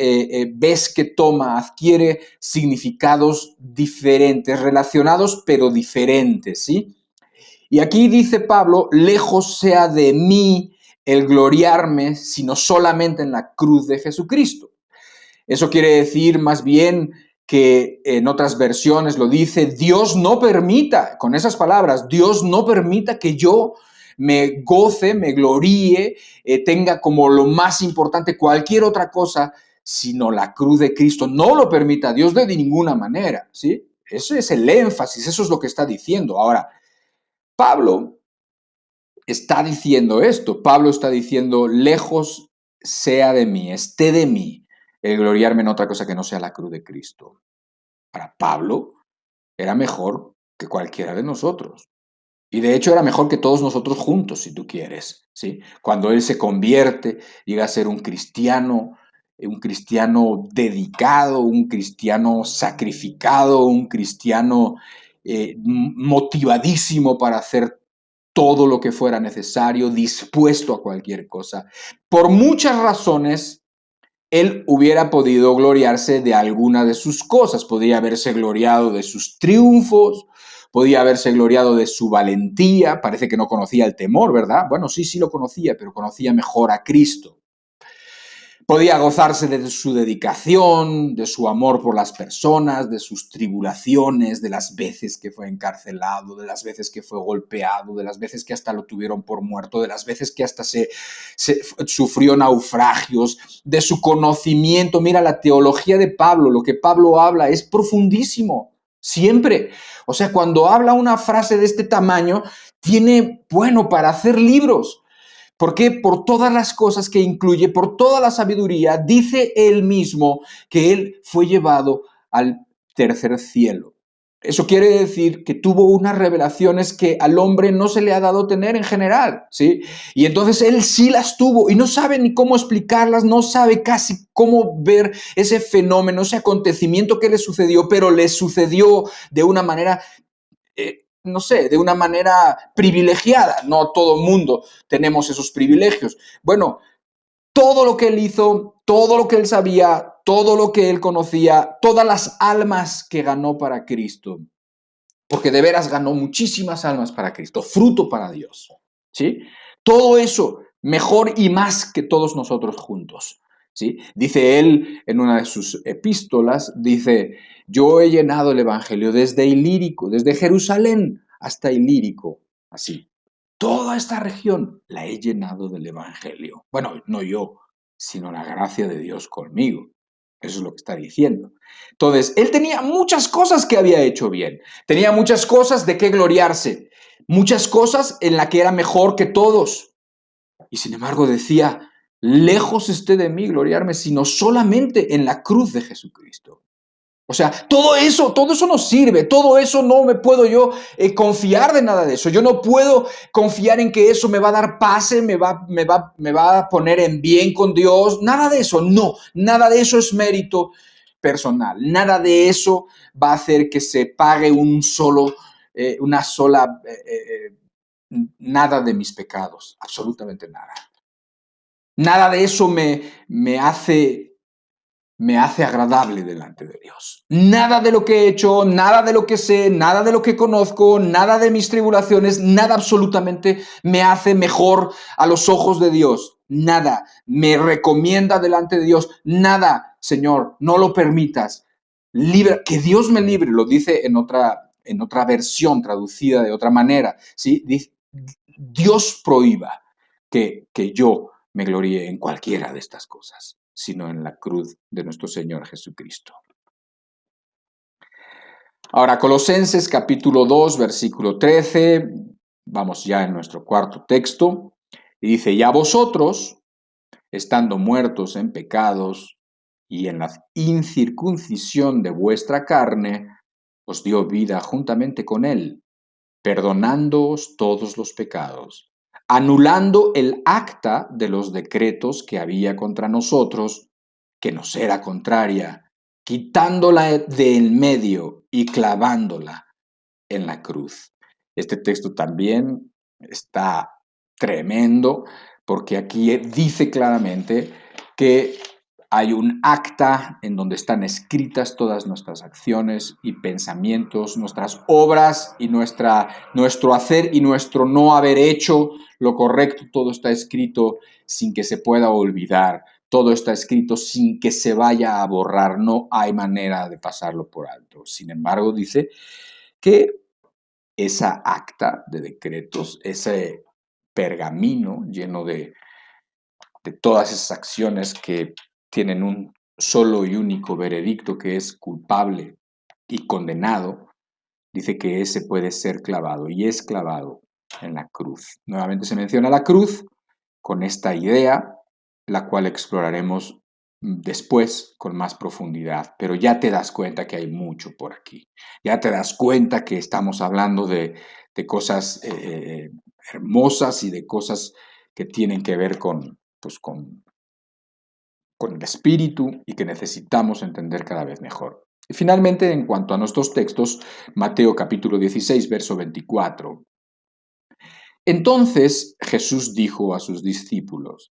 ves que adquiere significados diferentes, relacionados pero diferentes, ¿sí? Y aquí dice Pablo, lejos sea de mí el gloriarme, sino solamente en la cruz de Jesucristo. Eso quiere decir más bien que en otras versiones lo dice, Dios no permita, con esas palabras, Dios no permita que yo me goce, me gloríe, tenga como lo más importante cualquier otra cosa, sino la cruz de Cristo. No lo permita Dios de ninguna manera, ¿sí? Ese es el énfasis, eso es lo que está diciendo. Ahora, Pablo está diciendo esto. Pablo está diciendo, lejos sea de mí, esté de mí el gloriarme en otra cosa que no sea la cruz de Cristo. Para Pablo era mejor que cualquiera de nosotros. Y de hecho era mejor que todos nosotros juntos, si tú quieres, ¿sí? Cuando él se convierte, llega a ser un cristiano dedicado, un cristiano sacrificado, un cristiano motivadísimo para hacer todo lo que fuera necesario, dispuesto a cualquier cosa. Por muchas razones, él hubiera podido gloriarse de alguna de sus cosas. Podría haberse gloriado de sus triunfos, podía haberse gloriado de su valentía. Parece que no conocía el temor, ¿verdad? Bueno, sí lo conocía, pero conocía mejor a Cristo. Podía gozarse de su dedicación, de su amor por las personas, de sus tribulaciones, de las veces que fue encarcelado, de las veces que fue golpeado, de las veces que hasta lo tuvieron por muerto, de las veces que hasta se sufrió naufragios, de su conocimiento. Mira, la teología de Pablo, lo que Pablo habla es profundísimo, siempre. O sea, cuando habla una frase de este tamaño, tiene, bueno, para hacer libros. ¿Por qué? Por todas las cosas que incluye, por toda la sabiduría, dice él mismo que él fue llevado al tercer cielo. Eso quiere decir que tuvo unas revelaciones que al hombre no se le ha dado tener en general, ¿sí? Y entonces él sí las tuvo y no sabe ni cómo explicarlas, no sabe casi cómo ver ese fenómeno, ese acontecimiento que le sucedió, pero le sucedió de una manera no sé, de una manera privilegiada. No todo el mundo tenemos esos privilegios. Bueno, todo lo que él hizo, todo lo que él sabía, todo lo que él conocía, todas las almas que ganó para Cristo, porque de veras ganó muchísimas almas para Cristo, fruto para Dios, ¿sí? Todo eso, mejor y más que todos nosotros juntos, ¿sí? Dice él en una de sus epístolas, dice, yo he llenado el Evangelio desde Ilírico, desde Jerusalén hasta Ilírico, así. Toda esta región la he llenado del Evangelio. Bueno, no yo, sino la gracia de Dios conmigo. Eso es lo que está diciendo. Entonces, él tenía muchas cosas que había hecho bien. Tenía muchas cosas de qué gloriarse. Muchas cosas en las que era mejor que todos. Y sin embargo decía, lejos esté de mí gloriarme, sino solamente en la cruz de Jesucristo. O sea, todo eso no sirve, todo eso no me puedo yo confiar de nada de eso. Yo no puedo confiar en que eso me va a dar paz, me va a poner en bien con Dios. Nada de eso, no, nada de eso es mérito personal. Nada de eso va a hacer que se pague una sola, nada de mis pecados, absolutamente nada. Nada de eso me hace me hace agradable delante de Dios. Nada de lo que he hecho, nada de lo que sé, nada de lo que conozco, nada de mis tribulaciones, nada absolutamente me hace mejor a los ojos de Dios. Nada me recomienda delante de Dios. Nada, Señor, no lo permitas. Que Dios me libre, lo dice en otra versión traducida de otra manera. ¿Sí? Dice, Dios prohíba que yo me gloríe en cualquiera de estas cosas, sino en la cruz de nuestro Señor Jesucristo. Ahora, Colosenses capítulo 2, versículo 13, vamos ya en nuestro cuarto texto, y dice, y a vosotros, estando muertos en pecados y en la incircuncisión de vuestra carne, os dio vida juntamente con él, perdonándoos todos los pecados, anulando el acta de los decretos que había contra nosotros, que nos era contraria, quitándola de en medio y clavándola en la cruz. Este texto también está tremendo porque aquí dice claramente que hay un acta en donde están escritas todas nuestras acciones y pensamientos, nuestras obras y nuestro hacer y nuestro no haber hecho lo correcto. Todo está escrito sin que se pueda olvidar. Todo está escrito sin que se vaya a borrar. No hay manera de pasarlo por alto. Sin embargo, dice que esa acta de decretos, ese pergamino lleno de todas esas acciones que tienen un solo y único veredicto, que es culpable y condenado, dice que ese puede ser clavado y es clavado en la cruz. Nuevamente se menciona la cruz con esta idea, la cual exploraremos después con más profundidad, pero ya te das cuenta que hay mucho por aquí. Ya te das cuenta que estamos hablando de cosas hermosas y de cosas que tienen que ver pues, con el espíritu y que necesitamos entender cada vez mejor. Y finalmente, en cuanto a nuestros textos, Mateo capítulo 16, verso 24. Entonces Jesús dijo a sus discípulos,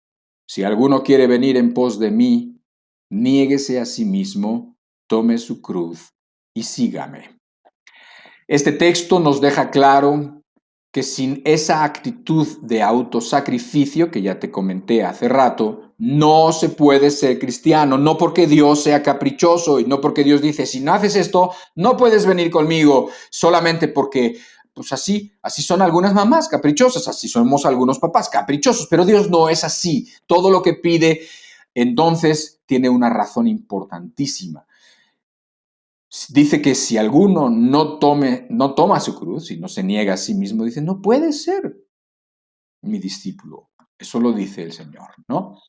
si alguno quiere venir en pos de mí, niéguese a sí mismo, tome su cruz y sígame. Este texto nos deja claro que sin esa actitud de autosacrificio que ya te comenté hace rato, no se puede ser cristiano, no porque Dios sea caprichoso y no porque Dios dice, si no haces esto, no puedes venir conmigo, solamente porque, pues así son algunas mamás caprichosas, así somos algunos papás caprichosos, pero Dios no es así. Todo lo que pide, entonces, tiene una razón importantísima. Dice que si alguno no toma su cruz y no se niega a sí mismo, dice, no puede ser mi discípulo. Eso lo dice el Señor, ¿no?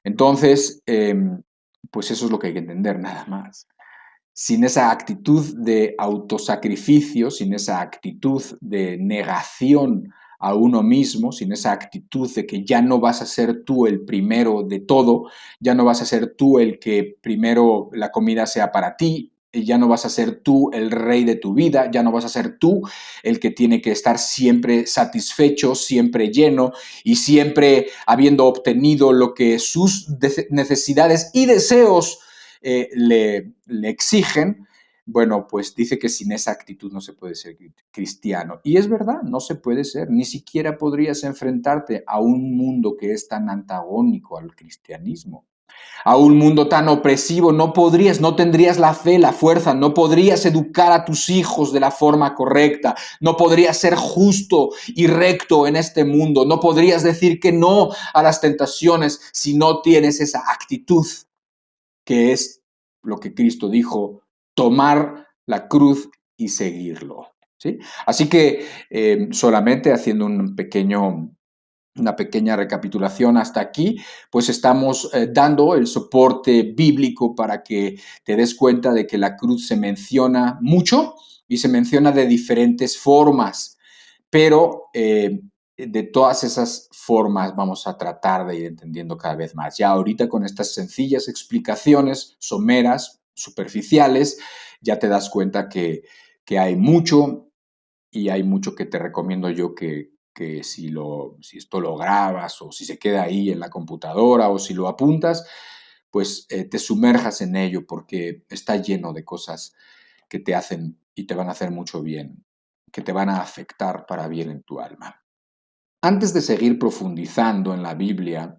Entonces, pues eso es lo que hay que entender, nada más. Sin esa actitud de autosacrificio, sin esa actitud de negación a uno mismo, sin esa actitud de que ya no vas a ser tú el primero de todo, ya no vas a ser tú el que primero la comida sea para ti, ya no vas a ser tú el rey de tu vida, ya no vas a ser tú el que tiene que estar siempre satisfecho, siempre lleno y siempre habiendo obtenido lo que sus necesidades y deseos le exigen. Bueno, pues dice que sin esa actitud no se puede ser cristiano. Y es verdad, no se puede ser. Ni siquiera podrías enfrentarte a un mundo que es tan antagónico al cristianismo, a un mundo tan opresivo. No tendrías la fe, la fuerza, no podrías educar a tus hijos de la forma correcta, no podrías ser justo y recto en este mundo, no podrías decir que no a las tentaciones si no tienes esa actitud, que es lo que Cristo dijo, tomar la cruz y seguirlo. ¿Sí? Así que solamente haciendo una pequeña recapitulación hasta aquí, pues estamos dando el soporte bíblico para que te des cuenta de que la cruz se menciona mucho y se menciona de diferentes formas, pero de todas esas formas vamos a tratar de ir entendiendo cada vez más. Ya ahorita con estas sencillas explicaciones someras, superficiales, ya te das cuenta que hay mucho y hay mucho que te recomiendo yo que si esto lo grabas o si se queda ahí en la computadora o si lo apuntas, pues te sumerjas en ello porque está lleno de cosas que te hacen y te van a hacer mucho bien, que te van a afectar para bien en tu alma. Antes de seguir profundizando en la Biblia,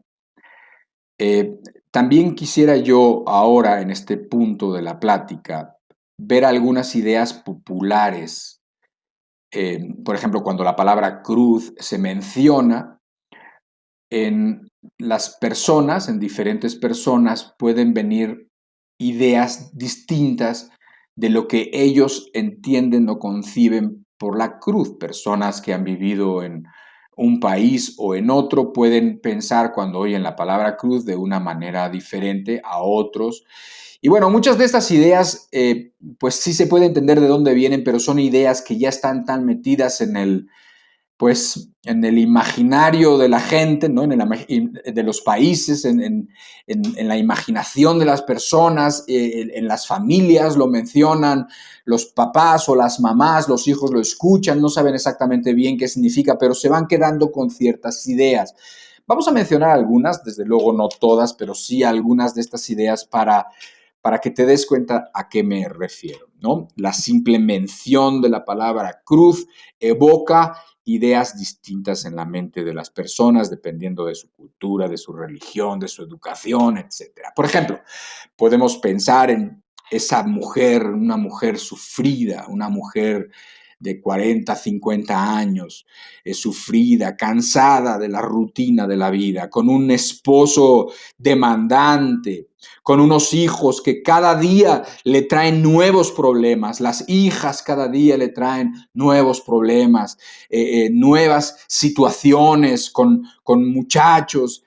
eh, también quisiera yo ahora, en este punto de la plática, ver algunas ideas populares. Por ejemplo, cuando la palabra cruz se menciona, en las personas, en diferentes personas, pueden venir ideas distintas de lo que ellos entienden o conciben por la cruz. Personas que han vivido en un país o en otro pueden pensar cuando oyen la palabra cruz de una manera diferente a otros. Y bueno, muchas de estas ideas, pues sí se puede entender de dónde vienen, pero son ideas que ya están tan metidas en el, pues en el imaginario de la gente, ¿no? De los países, en la imaginación de las personas, en las familias lo mencionan, los papás o las mamás, los hijos lo escuchan, no saben exactamente bien qué significa, pero se van quedando con ciertas ideas. Vamos a mencionar algunas, desde luego no todas, pero sí algunas de estas ideas para que te des cuenta a qué me refiero, ¿no? La simple mención de la palabra cruz evoca ideas distintas en la mente de las personas, dependiendo de su cultura, de su religión, de su educación, etcétera. Por ejemplo, podemos pensar en esa mujer, una mujer sufrida, una mujer de 40, 50 años, sufrida, cansada de la rutina de la vida, con un esposo demandante, con unos hijos que cada día le traen nuevos problemas, las hijas cada día le traen nuevos problemas, nuevas situaciones con muchachos.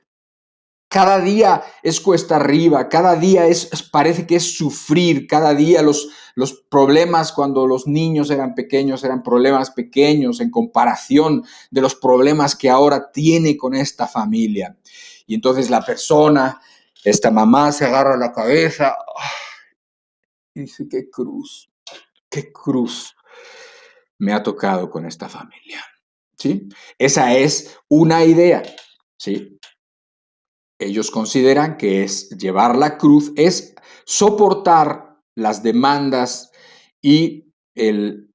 Cada día es cuesta arriba, cada día parece que es sufrir, cada día los problemas cuando los niños eran pequeños eran problemas pequeños en comparación de los problemas que ahora tiene con esta familia. Y entonces la persona, esta mamá se agarra la cabeza y dice, qué cruz me ha tocado con esta familia. ¿Sí? Esa es una idea, ¿sí? Ellos consideran que es llevar la cruz, es soportar las demandas y el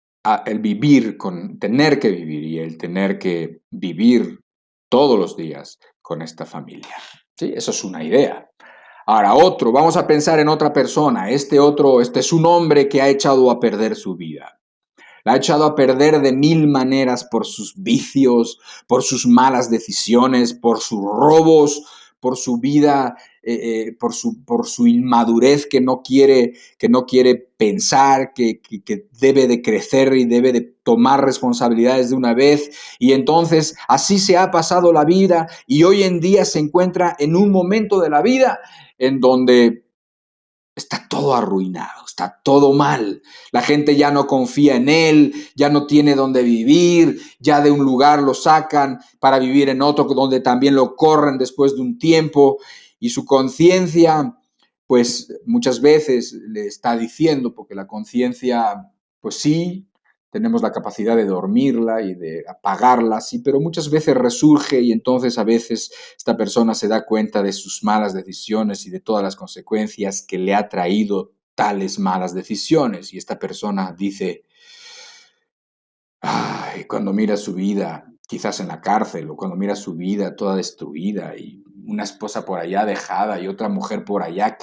vivir con, tener que vivir y el tener que vivir todos los días con esta familia. ¿Sí? Eso es una idea. Ahora, vamos a pensar en otra persona. Este es un hombre que ha echado a perder su vida. La ha echado a perder de mil maneras por sus vicios, por sus malas decisiones, por sus robos, por su vida, por su inmadurez que no quiere pensar, que debe de crecer y debe de tomar responsabilidades de una vez. Y entonces así se ha pasado la vida y hoy en día se encuentra en un momento de la vida en donde está todo arruinado, está todo mal. La gente ya no confía en él, ya no tiene dónde vivir, ya de un lugar lo sacan para vivir en otro donde también lo corren después de un tiempo y su conciencia, pues muchas veces le está diciendo, porque la conciencia, pues sí, tenemos la capacidad de dormirla y de apagarla, sí, pero muchas veces resurge y entonces a veces esta persona se da cuenta de sus malas decisiones y de todas las consecuencias que le ha traído tales malas decisiones. Y esta persona dice, ay, cuando mira su vida, quizás en la cárcel, o cuando mira su vida toda destruida y una esposa por allá dejada y otra mujer por allá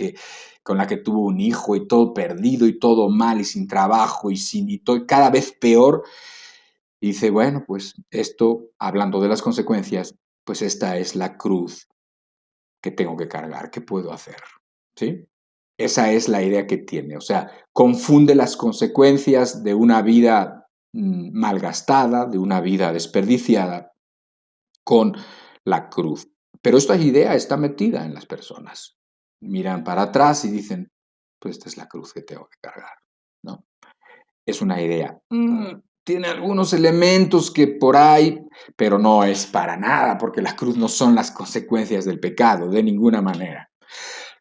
con la que tuvo un hijo y todo perdido y todo mal y sin trabajo y todo cada vez peor. Y dice, bueno, pues esto, hablando de las consecuencias, pues esta es la cruz que tengo que cargar, ¿qué puedo hacer? ¿Sí? Esa es la idea que tiene, o sea, confunde las consecuencias de una vida malgastada, de una vida desperdiciada, con la cruz. Pero esta idea está metida en las personas. Miran para atrás y dicen, pues esta es la cruz que tengo que cargar, ¿no? Es una idea. Tiene algunos elementos que por ahí, pero no es para nada, porque la cruz no son las consecuencias del pecado, de ninguna manera.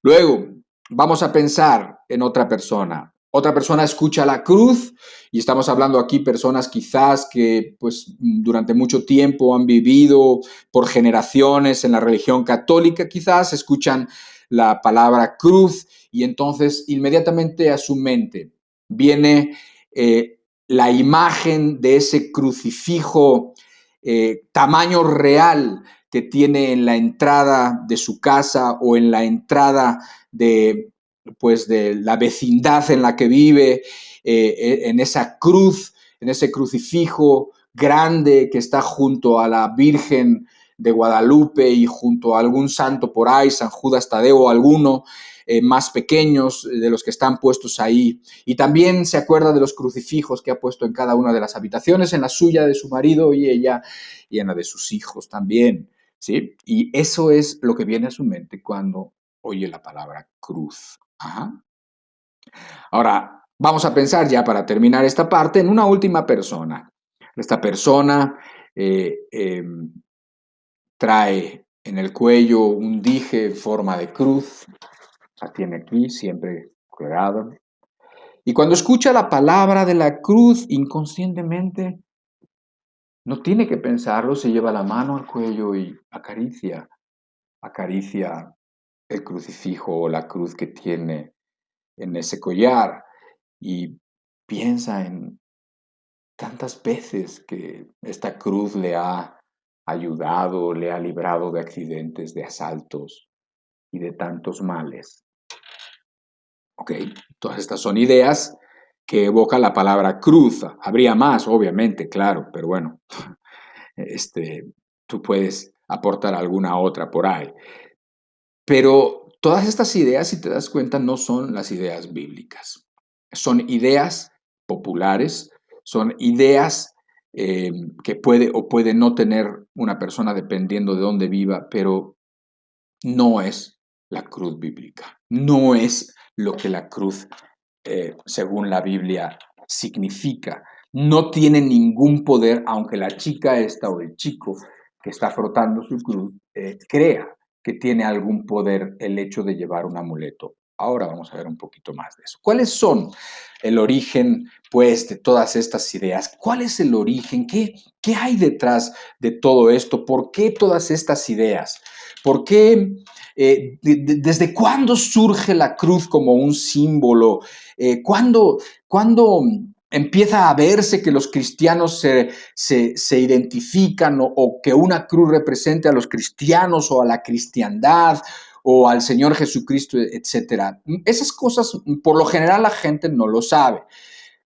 Luego, vamos a pensar en otra persona. Otra persona escucha la cruz y estamos hablando aquí personas quizás que pues durante mucho tiempo han vivido por generaciones en la religión católica, quizás escuchan la palabra cruz y entonces inmediatamente a su mente viene la imagen de ese crucifijo tamaño real que tiene en la entrada de su casa o en la entrada de, pues, de la vecindad en la que vive, en esa cruz, en ese crucifijo grande que está junto a la Virgen de Guadalupe y junto a algún santo por ahí, San Judas Tadeo o alguno más pequeños de los que están puestos ahí. Y también se acuerda de los crucifijos que ha puesto en cada una de las habitaciones, en la suya de su marido y ella y en la de sus hijos también, ¿sí? Y eso es lo que viene a su mente cuando oye la palabra cruz. Ajá. Ahora, vamos a pensar ya para terminar esta parte en una última persona. Esta persona trae en el cuello un dije en forma de cruz, la tiene aquí siempre colgada. Y cuando escucha la palabra de la cruz, inconscientemente, no tiene que pensarlo, se lleva la mano al cuello y acaricia el crucifijo o la cruz que tiene en ese collar y piensa en tantas veces que esta cruz le ha ayudado, le ha librado de accidentes, de asaltos y de tantos males. Ok, todas estas son ideas que evoca la palabra cruz. Habría más, obviamente, claro, pero bueno, tú puedes aportar alguna otra por ahí. Pero todas estas ideas, si te das cuenta, no son las ideas bíblicas. Son ideas populares, son ideas que puede o puede no tener una persona dependiendo de dónde viva, pero no es la cruz bíblica. No es lo que la cruz, según la Biblia, significa. No tiene ningún poder, aunque la chica esta o el chico que está frotando su cruz crea que tiene algún poder el hecho de llevar un amuleto. Ahora vamos a ver un poquito más de eso. ¿Cuáles son el origen, pues, de todas estas ideas? ¿Cuál es el origen? ¿Qué hay detrás de todo esto? ¿Por qué todas estas ideas? ¿Por qué? ¿Desde cuándo surge la cruz como un símbolo? ¿Cuándo empieza a verse que los cristianos se identifican o que una cruz represente a los cristianos o a la cristiandad o al Señor Jesucristo, etcétera? Esas cosas, por lo general, la gente no lo sabe.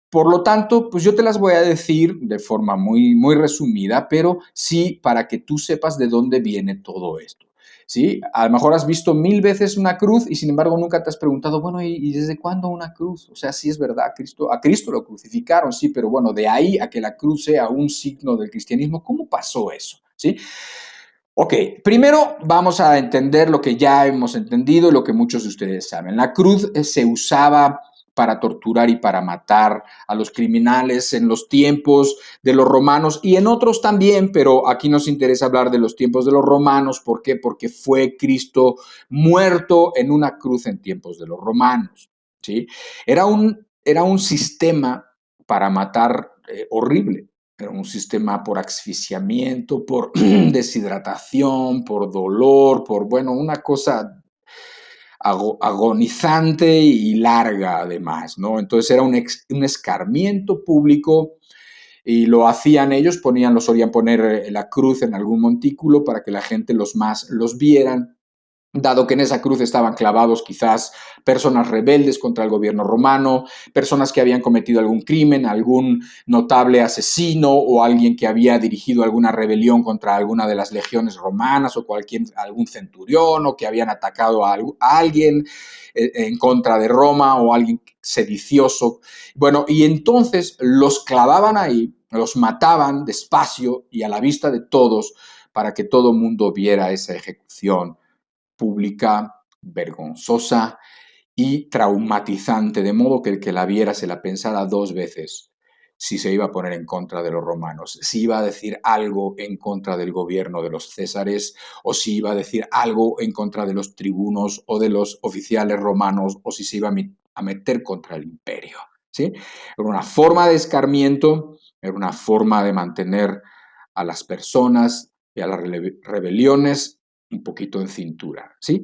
Por lo tanto, pues yo te las voy a decir de forma muy, muy resumida, pero sí para que tú sepas de dónde viene todo esto. ¿Sí? A lo mejor has visto 1000 veces una cruz y sin embargo nunca te has preguntado, bueno, ¿y desde cuándo una cruz? O sea, sí es verdad, a Cristo lo crucificaron, sí, pero bueno, de ahí a que la cruz sea un signo del cristianismo, ¿cómo pasó eso? ¿Sí? Ok, primero vamos a entender lo que ya hemos entendido y lo que muchos de ustedes saben. La cruz se usaba para torturar y para matar a los criminales en los tiempos de los romanos y en otros también, pero aquí nos interesa hablar de los tiempos de los romanos. ¿Por qué? Porque fue Cristo muerto en una cruz en tiempos de los romanos. ¿Sí? Era un sistema para matar horrible. Era un sistema por asfixiamiento, por deshidratación, por dolor, por, bueno, una cosa agonizante y larga además, ¿no? Entonces era un escarmiento público y lo hacían ellos, lo solían poner la cruz en algún montículo para que la gente los vieran, dado que en esa cruz estaban clavados quizás personas rebeldes contra el gobierno romano, personas que habían cometido algún crimen, algún notable asesino o alguien que había dirigido alguna rebelión contra alguna de las legiones romanas o algún centurión o que habían atacado a alguien en contra de Roma o alguien sedicioso. Bueno, y entonces los clavaban ahí, los mataban despacio y a la vista de todos para que todo el mundo viera esa ejecución pública, vergonzosa y traumatizante, de modo que el que la viera se la pensara 2 veces si se iba a poner en contra de los romanos, si iba a decir algo en contra del gobierno de los césares o si iba a decir algo en contra de los tribunos o de los oficiales romanos o si se iba a meter contra el imperio. ¿Sí? Era una forma de escarmiento, era una forma de mantener a las personas y a las rebeliones un poquito en cintura, ¿sí?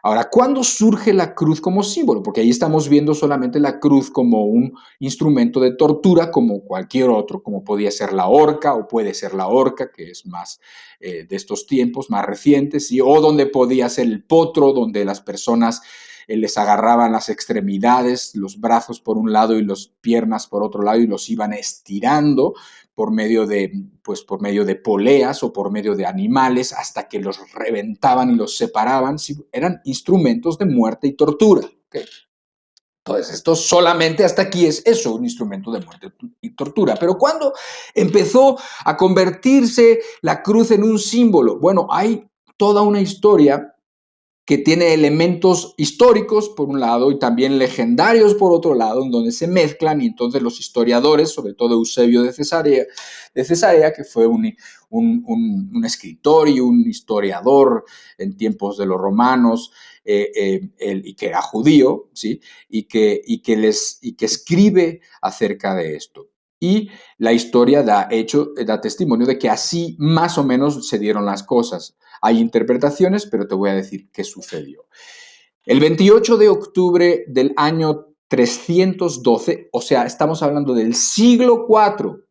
Ahora, ¿cuándo surge la cruz como símbolo? Porque ahí estamos viendo solamente la cruz como un instrumento de tortura, como cualquier otro, como podía ser la horca o puede ser la horca, que es más de estos tiempos, más recientes, ¿sí? O donde podía ser el potro, donde las personas les agarraban las extremidades, los brazos por un lado y las piernas por otro lado y los iban estirando pues, por medio de poleas o por medio de animales hasta que los reventaban y los separaban. ¿Sí? Eran instrumentos de muerte y tortura. ¿Okay? Entonces, esto solamente hasta aquí es eso, un instrumento de muerte y tortura. Pero ¿cuándo empezó a convertirse la cruz en un símbolo? Bueno, hay toda una historia que tiene elementos históricos por un lado y también legendarios por otro lado, en donde se mezclan y entonces los historiadores, sobre todo Eusebio de Cesarea que fue un escritor y un historiador en tiempos de los romanos, y que era judío, ¿sí? y que escribe acerca de esto. Y la historia da testimonio de que así más o menos se dieron las cosas. Hay interpretaciones, pero te voy a decir qué sucedió. El 28 de octubre del año 312, o sea, estamos hablando del siglo IV.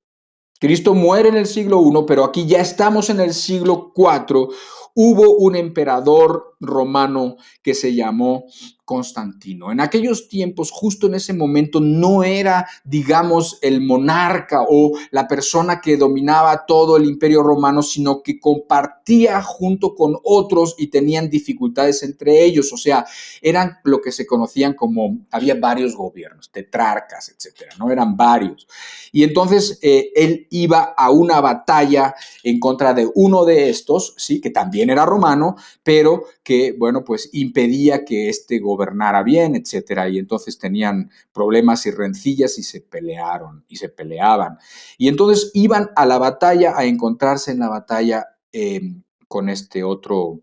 Cristo muere en el siglo I, pero aquí ya estamos en el siglo IV. Hubo un emperador romano que se llamó Constantino. En aquellos tiempos, justo en ese momento, no era, digamos, el monarca o la persona que dominaba todo el imperio romano, sino que compartía junto con otros y tenían dificultades entre ellos. O sea, eran lo que se conocían como, había varios gobiernos, tetrarcas, etcétera, ¿no? Eran varios. Y entonces él iba a una batalla en contra de uno de estos, ¿sí? Que también era romano, pero que, bueno, pues impedía que éste gobernara bien, etcétera. Y entonces tenían problemas y rencillas y se pelearon y se peleaban. Y entonces iban a la batalla, a encontrarse en la batalla con este otro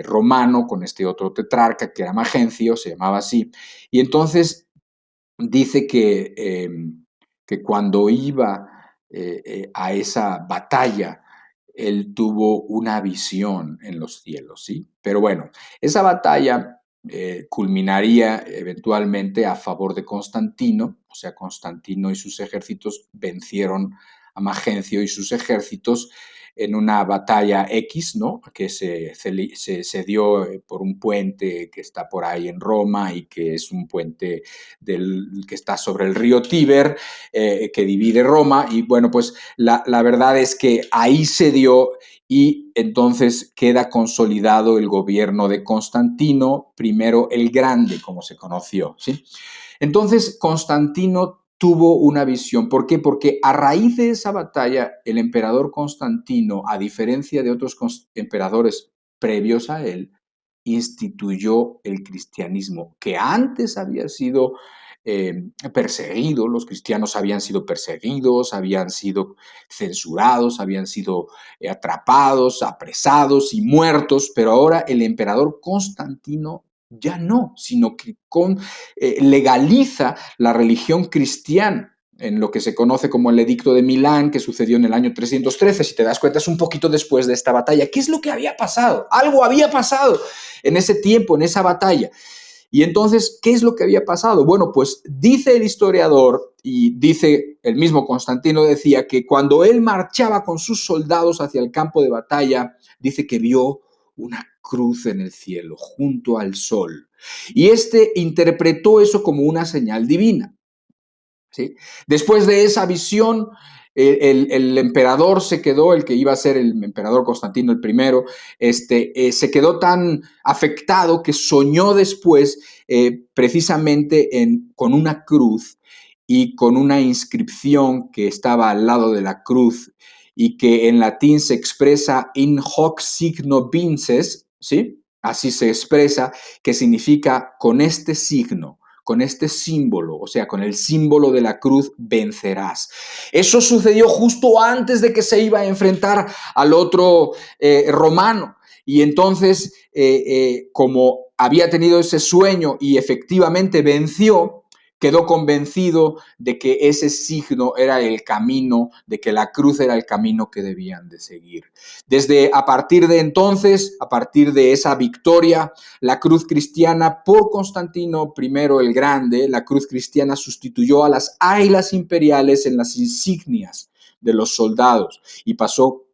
romano, con este otro tetrarca que era Magencio, se llamaba así. Y entonces dice que cuando iba a esa batalla, él tuvo una visión en los cielos, ¿sí? Pero bueno, esa batalla culminaría eventualmente a favor de Constantino, o sea, Constantino y sus ejércitos vencieron a Magencio y sus ejércitos en una batalla X, ¿no? Que se dio por un puente que está por ahí en Roma y que es un puente que está sobre el río Tíber, que divide Roma. Y bueno, pues la verdad es que ahí se dio y entonces queda consolidado el gobierno de Constantino I el Grande, como se conoció, ¿sí? Entonces, Constantino tuvo una visión. ¿Por qué? Porque a raíz de esa batalla, el emperador Constantino, a diferencia de otros emperadores previos a él, instituyó el cristianismo, que antes había sido perseguido, los cristianos habían sido perseguidos, habían sido censurados, habían sido atrapados, apresados y muertos, pero ahora el emperador Constantino ya no, sino que legaliza la religión cristiana en lo que se conoce como el Edicto de Milán, que sucedió en el año 313. Si te das cuenta, es un poquito después de esta batalla. ¿Qué es lo que había pasado? Algo había pasado en ese tiempo, en esa batalla. Y entonces, ¿qué es lo que había pasado? Bueno, pues dice el historiador y dice el mismo Constantino, decía que cuando él marchaba con sus soldados hacia el campo de batalla, dice que vio una cruz en el cielo junto al sol. Y este interpretó eso como una señal divina. ¿Sí? Después de esa visión, el emperador se quedó, el que iba a ser el emperador Constantino I, se quedó tan afectado que soñó después precisamente con una cruz y con una inscripción que estaba al lado de la cruz y que en latín se expresa in hoc signo vinces, ¿sí? Así se expresa, que significa con este signo, con este símbolo, o sea, con el símbolo de la cruz vencerás. Eso sucedió justo antes de que se iba a enfrentar al otro romano. Y entonces, como había tenido ese sueño y efectivamente venció, quedó convencido de que ese signo era el camino, de que la cruz era el camino que debían de seguir. Desde a partir de entonces, a partir de esa victoria, la cruz cristiana por Constantino I el Grande, la cruz cristiana sustituyó a las águilas imperiales en las insignias de los soldados y pasó,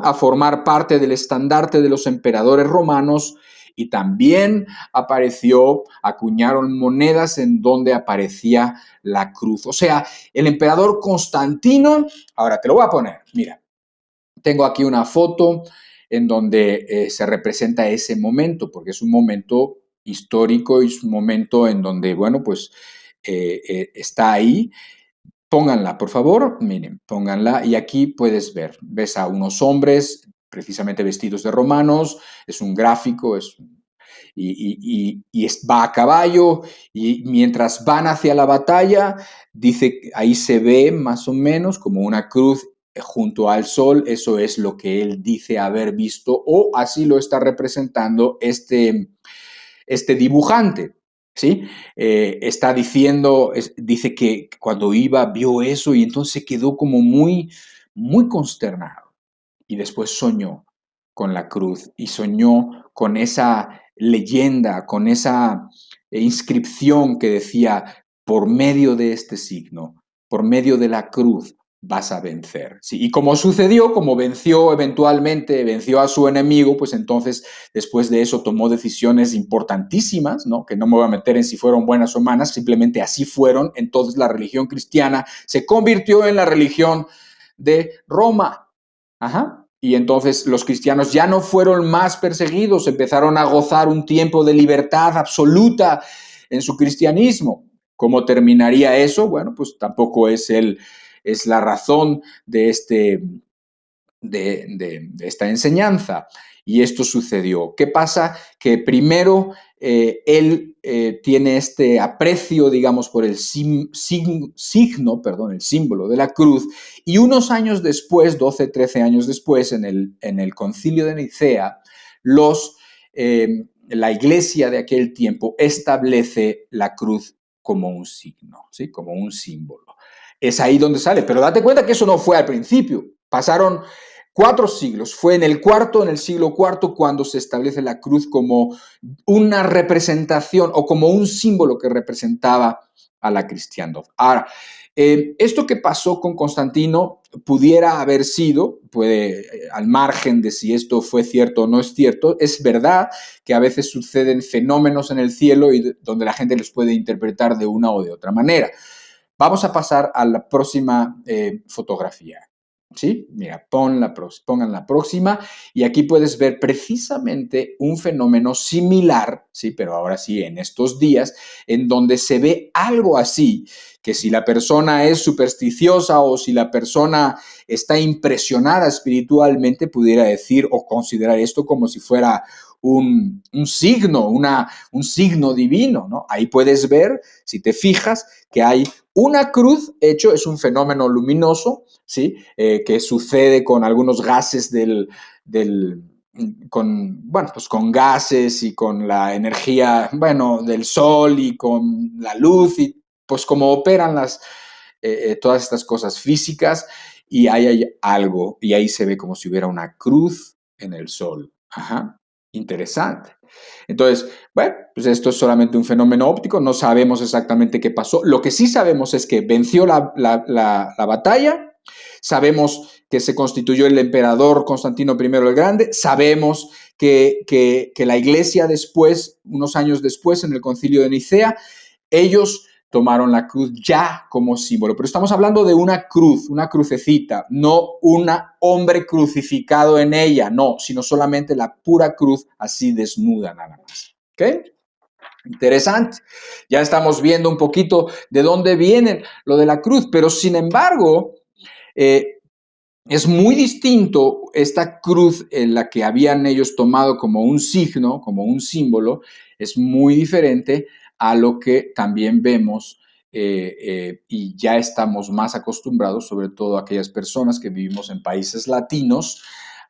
a formar parte del estandarte de los emperadores romanos. Y también acuñaron monedas en donde aparecía la cruz. O sea, el emperador Constantino, ahora te lo voy a poner, mira, tengo aquí una foto en donde se representa ese momento, porque es un momento histórico y es un momento en donde, bueno, pues está ahí. Pónganla, por favor, miren, pónganla y aquí puedes ver, ves a unos hombres precisamente vestidos de romanos, es un gráfico, va a caballo y mientras van hacia la batalla, dice, ahí se ve más o menos como una cruz junto al sol, eso es lo que él dice haber visto o así lo está representando este dibujante. ¿Sí? Está diciendo, dice que cuando iba vio eso y entonces se quedó como muy, muy consternado. Y después soñó con la cruz y soñó con esa leyenda, con esa inscripción que decía, por medio de este signo, por medio de la cruz, vas a vencer. ¿Sí? Y como sucedió, como venció eventualmente, venció a su enemigo, pues entonces después de eso tomó decisiones importantísimas, ¿no? Que no me voy a meter en si fueron buenas o malas, simplemente así fueron. Entonces la religión cristiana se convirtió en la religión de Roma. Ajá. Y entonces los cristianos ya no fueron más perseguidos, empezaron a gozar un tiempo de libertad absoluta en su cristianismo. ¿Cómo terminaría eso? Bueno, pues tampoco es la razón de esta enseñanza. Y esto sucedió. ¿Qué pasa? Que primero él tiene este aprecio, digamos, por el signo, el símbolo de la cruz, y unos años después, 12, 13 años después, en el concilio de Nicea, la iglesia de aquel tiempo establece la cruz como un signo, ¿sí? Como un símbolo. Es ahí donde sale, pero date cuenta que eso no fue al principio. Pasaron 4 siglos. Fue en el siglo IV, cuando se establece la cruz como una representación o como un símbolo que representaba a la cristiandad. Ahora, esto que pasó con Constantino pudiera haber sido, al margen de si esto fue cierto o no es cierto, es verdad que a veces suceden fenómenos en el cielo y donde la gente los puede interpretar de una o de otra manera. Vamos a pasar a la próxima fotografía. ¿Sí? Mira, pongan la próxima y aquí puedes ver precisamente un fenómeno similar, ¿sí? Pero ahora sí, en estos días, en donde se ve algo así, que si la persona es supersticiosa o si la persona está impresionada espiritualmente, pudiera decir o considerar esto como si fuera un signo, un signo divino, ¿no? Ahí puedes ver, si te fijas, que hay una cruz, hecho, es un fenómeno luminoso, ¿sí? Que sucede con algunos gases con gases y con la energía, del sol y con la luz y pues como operan todas estas cosas físicas y ahí hay algo y ahí se ve como si hubiera una cruz en el sol. Ajá, interesante. Entonces, pues esto es solamente un fenómeno óptico, no sabemos exactamente qué pasó. Lo que sí sabemos es que venció la batalla, sabemos que se constituyó el emperador Constantino I el Grande, sabemos que la iglesia después, unos años después, en el concilio de Nicea, ellos tomaron la cruz ya como símbolo. Pero estamos hablando de una cruz, una crucecita, no un hombre crucificado en ella, no, sino solamente la pura cruz así desnuda nada más. ¿Ok? Interesante. Ya estamos viendo un poquito de dónde viene lo de la cruz, pero sin embargo, es muy distinto esta cruz en la que habían ellos tomado como un signo, como un símbolo, es muy diferente a lo que también vemos y ya estamos más acostumbrados, sobre todo aquellas personas que vivimos en países latinos,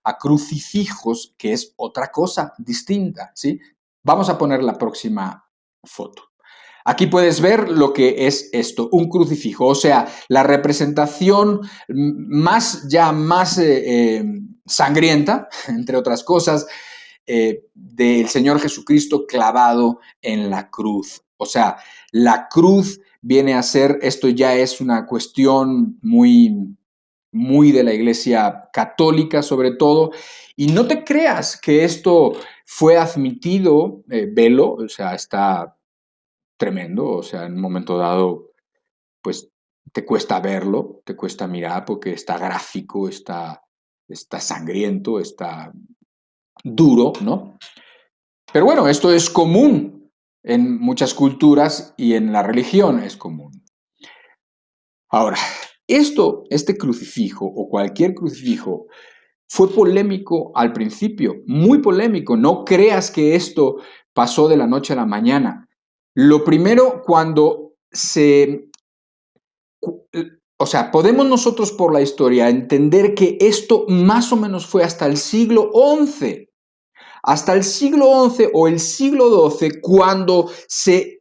a crucifijos, que es otra cosa distinta, ¿sí? Vamos a poner la próxima foto. Aquí puedes ver lo que es esto, un crucifijo, o sea, la representación más sangrienta, entre otras cosas, del Señor Jesucristo clavado en la cruz. O sea, la cruz viene a ser, esto ya es una cuestión muy de la Iglesia católica sobre todo, y no te creas que esto fue admitido, velo, o sea, está tremendo, o sea, en un momento dado, pues te cuesta verlo, te cuesta mirar porque está gráfico, está sangriento, está duro, ¿no? Pero bueno, esto es común en muchas culturas y en la religión es común. Ahora, este crucifijo o cualquier crucifijo fue polémico al principio, muy polémico. No creas que esto pasó de la noche a la mañana. Lo primero, o sea, podemos nosotros por la historia entender que esto más o menos fue hasta el siglo XI. Hasta el siglo XI o el siglo XII, cuando se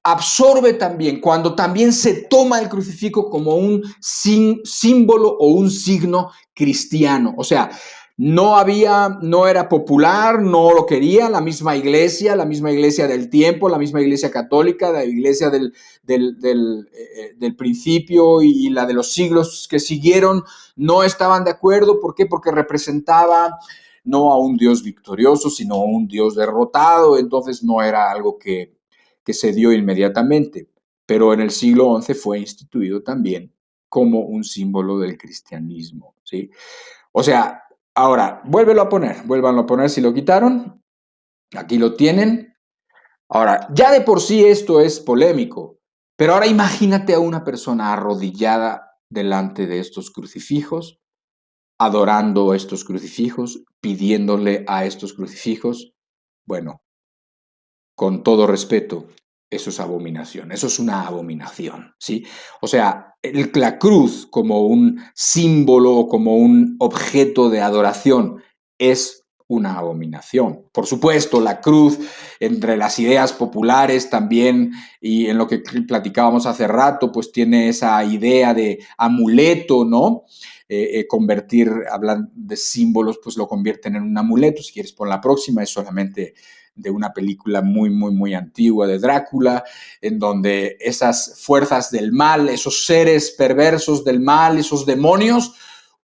absorbe también, cuando también se toma el crucifijo como un símbolo o un signo cristiano. O sea, no era popular, no lo quería la misma iglesia del tiempo, la misma iglesia católica, la iglesia del principio y la de los siglos que siguieron, no estaban de acuerdo. ¿Por qué? Porque representaba no a un Dios victorioso, sino a un Dios derrotado. Entonces no era algo que se dio inmediatamente, pero en el siglo XI fue instituido también como un símbolo del cristianismo, ¿sí? O sea, ahora, vuélvanlo a poner si lo quitaron, aquí lo tienen. Ahora, ya de por sí esto es polémico, pero ahora imagínate a una persona arrodillada delante de estos crucifijos, adorando estos crucifijos, pidiéndole a estos crucifijos. Bueno, con todo respeto, eso es abominación, eso es una abominación, ¿sí? O sea, la cruz como un símbolo, como un objeto de adoración, es una abominación. Por supuesto, la cruz, entre las ideas populares también, y en lo que platicábamos hace rato, pues tiene esa idea de amuleto, ¿no? Hablar de símbolos, pues lo convierten en un amuleto. Si quieres, por la próxima, es solamente de una película muy antigua de Drácula, en donde esas fuerzas del mal, esos seres perversos del mal, esos demonios,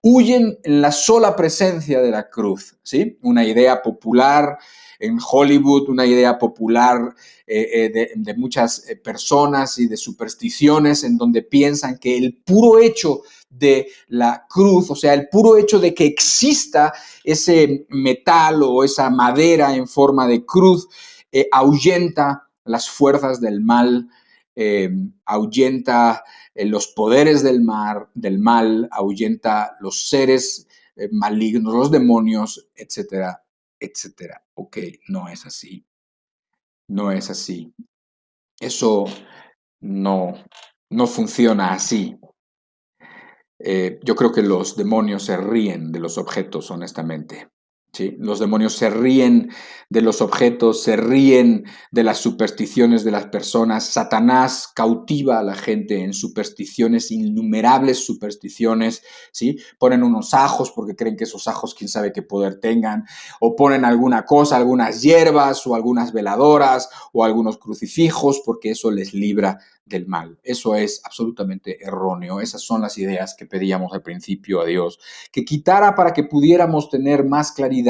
huyen en la sola presencia de la cruz, ¿sí? Una idea popular en Hollywood, una idea popular de muchas personas y de supersticiones en donde piensan que el puro hecho de la cruz, o sea, el puro hecho de que exista ese metal o esa madera en forma de cruz, ahuyenta las fuerzas del mal, ahuyenta los poderes del mal, ahuyenta los seres malignos, los demonios, etcétera, etcétera. Ok, no es así, no es así. Eso no, no funciona así. Yo creo que los demonios se ríen de los objetos, honestamente. ¿Sí? Los demonios se ríen de los objetos, se ríen de las supersticiones de las personas. Satanás cautiva a la gente en supersticiones, innumerables supersticiones. ¿Sí? Ponen unos ajos porque creen que esos ajos quién sabe qué poder tengan, o ponen alguna cosa, algunas hierbas o algunas veladoras o algunos crucifijos porque eso les libra del mal. Eso es absolutamente erróneo. Esas son las ideas que pedíamos al principio a Dios, que quitara para que pudiéramos tener más claridad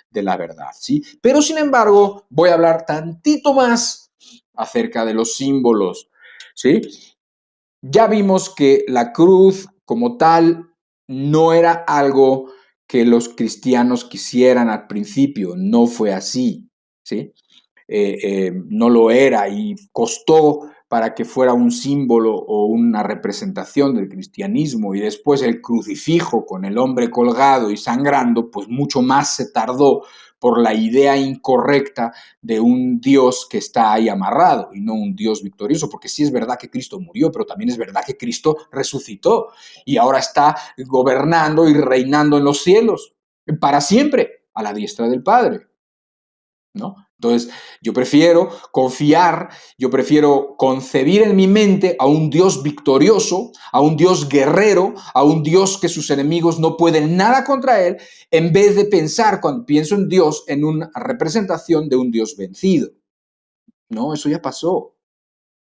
de la verdad, ¿sí? Pero sin embargo, voy a hablar tantito más acerca de los símbolos, ¿sí? Ya vimos que la cruz como tal no era algo que los cristianos quisieran al principio, no fue así, ¿sí? No lo era y costó para que fuera un símbolo o una representación del cristianismo, y después el crucifijo con el hombre colgado y sangrando, pues mucho más se tardó por la idea incorrecta de un Dios que está ahí amarrado y no un Dios victorioso, porque sí es verdad que Cristo murió, pero también es verdad que Cristo resucitó y ahora está gobernando y reinando en los cielos para siempre a la diestra del Padre. ¿no? Entonces, yo prefiero confiar, yo prefiero concebir en mi mente a un Dios victorioso, a un Dios guerrero, a un Dios que sus enemigos no pueden nada contra él, en vez de pensar, cuando pienso en Dios, en una representación de un Dios vencido. No, eso ya pasó.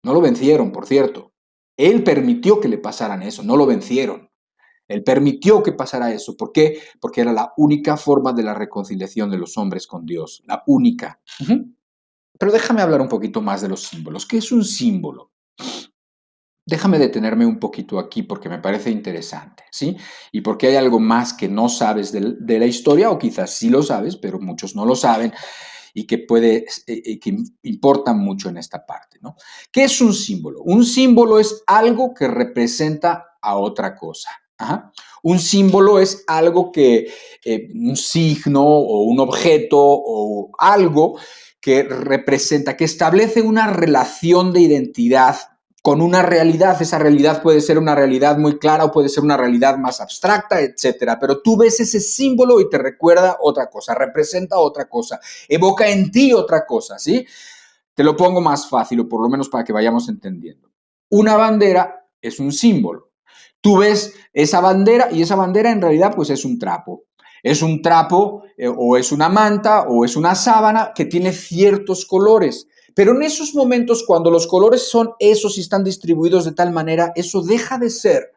No lo vencieron, por cierto. Él permitió que le pasaran eso, no lo vencieron. Él permitió que pasara eso. ¿Por qué? Porque era la única forma de la reconciliación de los hombres con Dios. La única. Pero déjame hablar un poquito más de los símbolos. ¿Qué es un símbolo? Déjame detenerme un poquito aquí porque me parece interesante, ¿sí? Y porque hay algo más que no sabes de la historia, o quizás sí lo sabes, pero muchos no lo saben, y que importa mucho en esta parte, ¿no? ¿Qué es un símbolo? Un símbolo es algo que representa a otra cosa. Ajá. Un símbolo es algo un signo o un objeto o algo que representa, que establece una relación de identidad con una realidad. Esa realidad puede ser una realidad muy clara o puede ser una realidad más abstracta, etcétera. Pero tú ves ese símbolo y te recuerda otra cosa, representa otra cosa, evoca en ti otra cosa, ¿sí? Te lo pongo más fácil, o por lo menos para que vayamos entendiendo. Una bandera es un símbolo. Tú ves esa bandera y esa bandera en realidad pues es un trapo. Es un trapo o es una manta o es una sábana que tiene ciertos colores. Pero en esos momentos, cuando los colores son esos y están distribuidos de tal manera, eso deja de ser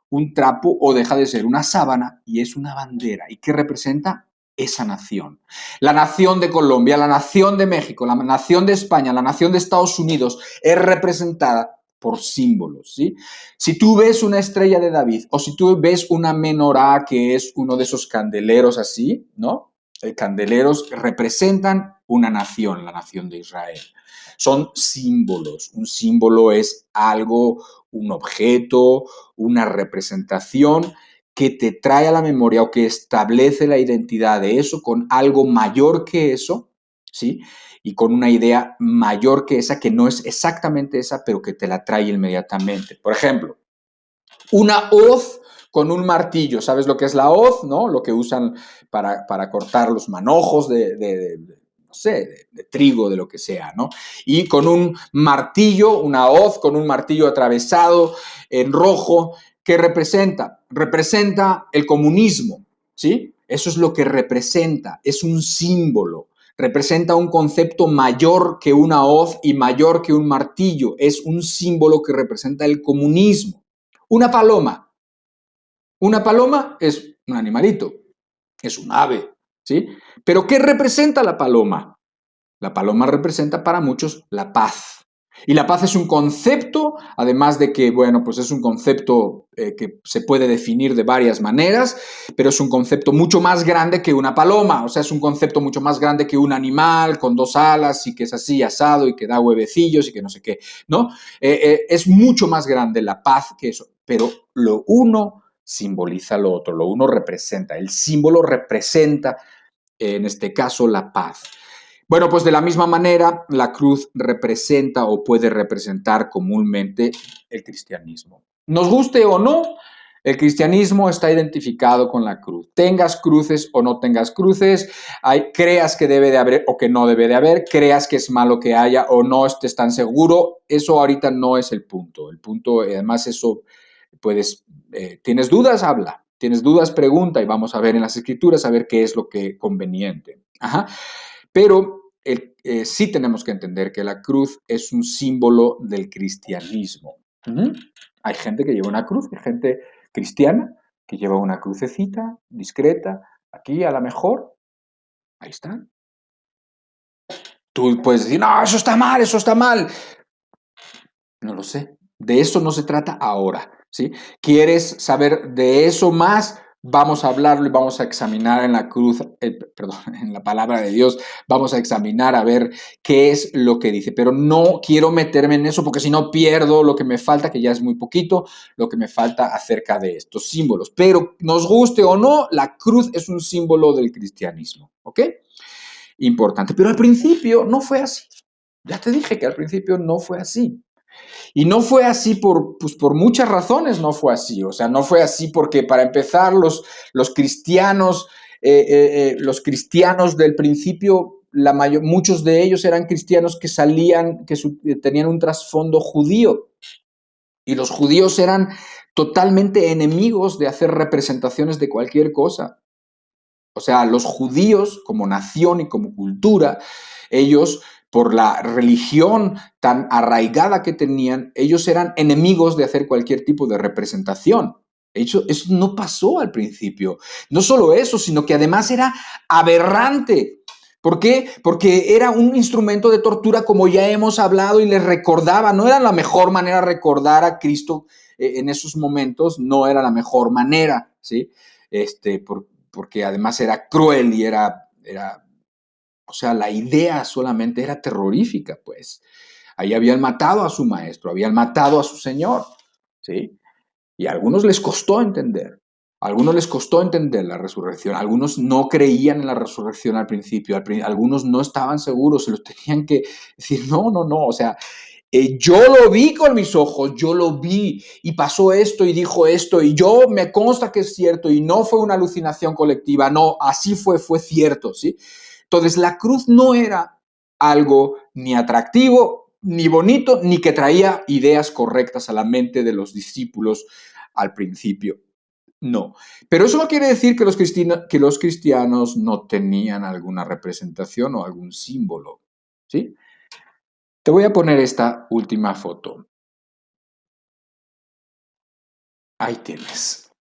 un trapo o deja de ser una sábana y es una bandera. ¿Y qué representa? Esa nación. La nación de Colombia, la nación de México, la nación de España, la nación de Estados Unidos es representada por símbolos, ¿sí? Si tú ves una estrella de David o si tú ves una menorá, que es uno de esos candeleros así, ¿no? Candeleros representan una nación, la nación de Israel. Son símbolos. Un símbolo es algo, un objeto, una representación que te trae a la memoria o que establece la identidad de eso con algo mayor que eso, ¿sí? Y con una idea mayor que esa, que no es exactamente esa, pero que te la trae inmediatamente. Por ejemplo, una hoz con un martillo. ¿Sabes lo que es la hoz, no? Lo que usan para cortar los manojos no sé, de trigo, de lo que sea, ¿no? Y con un martillo, una hoz con un martillo atravesado en rojo, ¿qué representa? Representa el comunismo, ¿sí? Eso es lo que representa, es un símbolo. Representa un concepto mayor que una hoz y mayor que un martillo. Es un símbolo que representa el comunismo. Una paloma. Una paloma es un animalito, es un ave, ¿sí? Pero ¿qué representa la paloma? La paloma representa para muchos la paz. Y la paz es un concepto, además de que, bueno, pues es un concepto que se puede definir de varias maneras, pero es un concepto mucho más grande que una paloma, o sea, es un concepto mucho más grande que un animal con dos alas y que es así asado y que da huevecillos y que no sé qué, ¿no? Es mucho más grande la paz que eso, pero lo uno simboliza lo otro, lo uno representa, el símbolo representa, en este caso, la paz. Bueno, pues de la misma manera, la cruz representa o puede representar comúnmente el cristianismo. Nos guste o no, el cristianismo está identificado con la cruz. Tengas cruces o no tengas cruces, creas que debe de haber o que no debe de haber, creas que es malo que haya o no estés tan seguro, eso ahorita no es el punto. El punto, además, eso ¿tienes dudas? Habla. ¿Tienes dudas? Pregunta y vamos a ver en las escrituras a ver qué es lo que es conveniente. Ajá. Pero sí tenemos que entender que la cruz es un símbolo del cristianismo. Hay gente que lleva una cruz, hay gente cristiana que lleva una crucecita discreta, aquí a la mejor, ahí está. Tú puedes decir, no, eso está mal, eso está mal. No lo sé. De eso no se trata ahora, ¿sí? ¿Quieres saber de eso más? Vamos a hablarlo y vamos a examinar en la cruz, perdón, en la palabra de Dios, vamos a examinar a ver qué es lo que dice. Pero no quiero meterme en eso porque si no pierdo lo que me falta, que ya es muy poquito, lo que me falta acerca de estos símbolos. Pero nos guste o no, la cruz es un símbolo del cristianismo, ¿ok? Importante. Pero al principio no fue así. Ya te dije que al principio no fue así. Y no fue así por muchas razones, no fue así. O sea, no fue así porque para empezar los cristianos del principio muchos de ellos eran cristianos que tenían un trasfondo judío. Y los judíos eran totalmente enemigos de hacer representaciones de cualquier cosa. O sea, los judíos como nación y como cultura, ellos, por la religión tan arraigada que tenían, ellos eran enemigos de hacer cualquier tipo de representación. Eso no pasó al principio. No solo eso, sino que además era aberrante. ¿Por qué? Porque era un instrumento de tortura, como ya hemos hablado, y les recordaba, no era la mejor manera de recordar a Cristo en esos momentos, no era la mejor manera, ¿sí? Porque además era cruel y o sea, la idea solamente era terrorífica, pues. Ahí habían matado a su maestro, habían matado a su señor, ¿sí? Y a algunos les costó entender. A algunos les costó entender la resurrección. Algunos no creían en la resurrección al principio. Algunos no estaban seguros. Se los tenían que decir, no, no, no. O sea, yo lo vi con mis ojos, yo lo vi y pasó esto y dijo esto y yo me consta que es cierto y no fue una alucinación colectiva. No, así fue cierto, ¿sí? Entonces, la cruz no era algo ni atractivo, ni bonito, ni que traía ideas correctas a la mente de los discípulos al principio. No. Pero eso no quiere decir que los cristianos no tenían alguna representación o algún símbolo. ¿Sí? Te voy a poner esta última foto. Ahí tienes.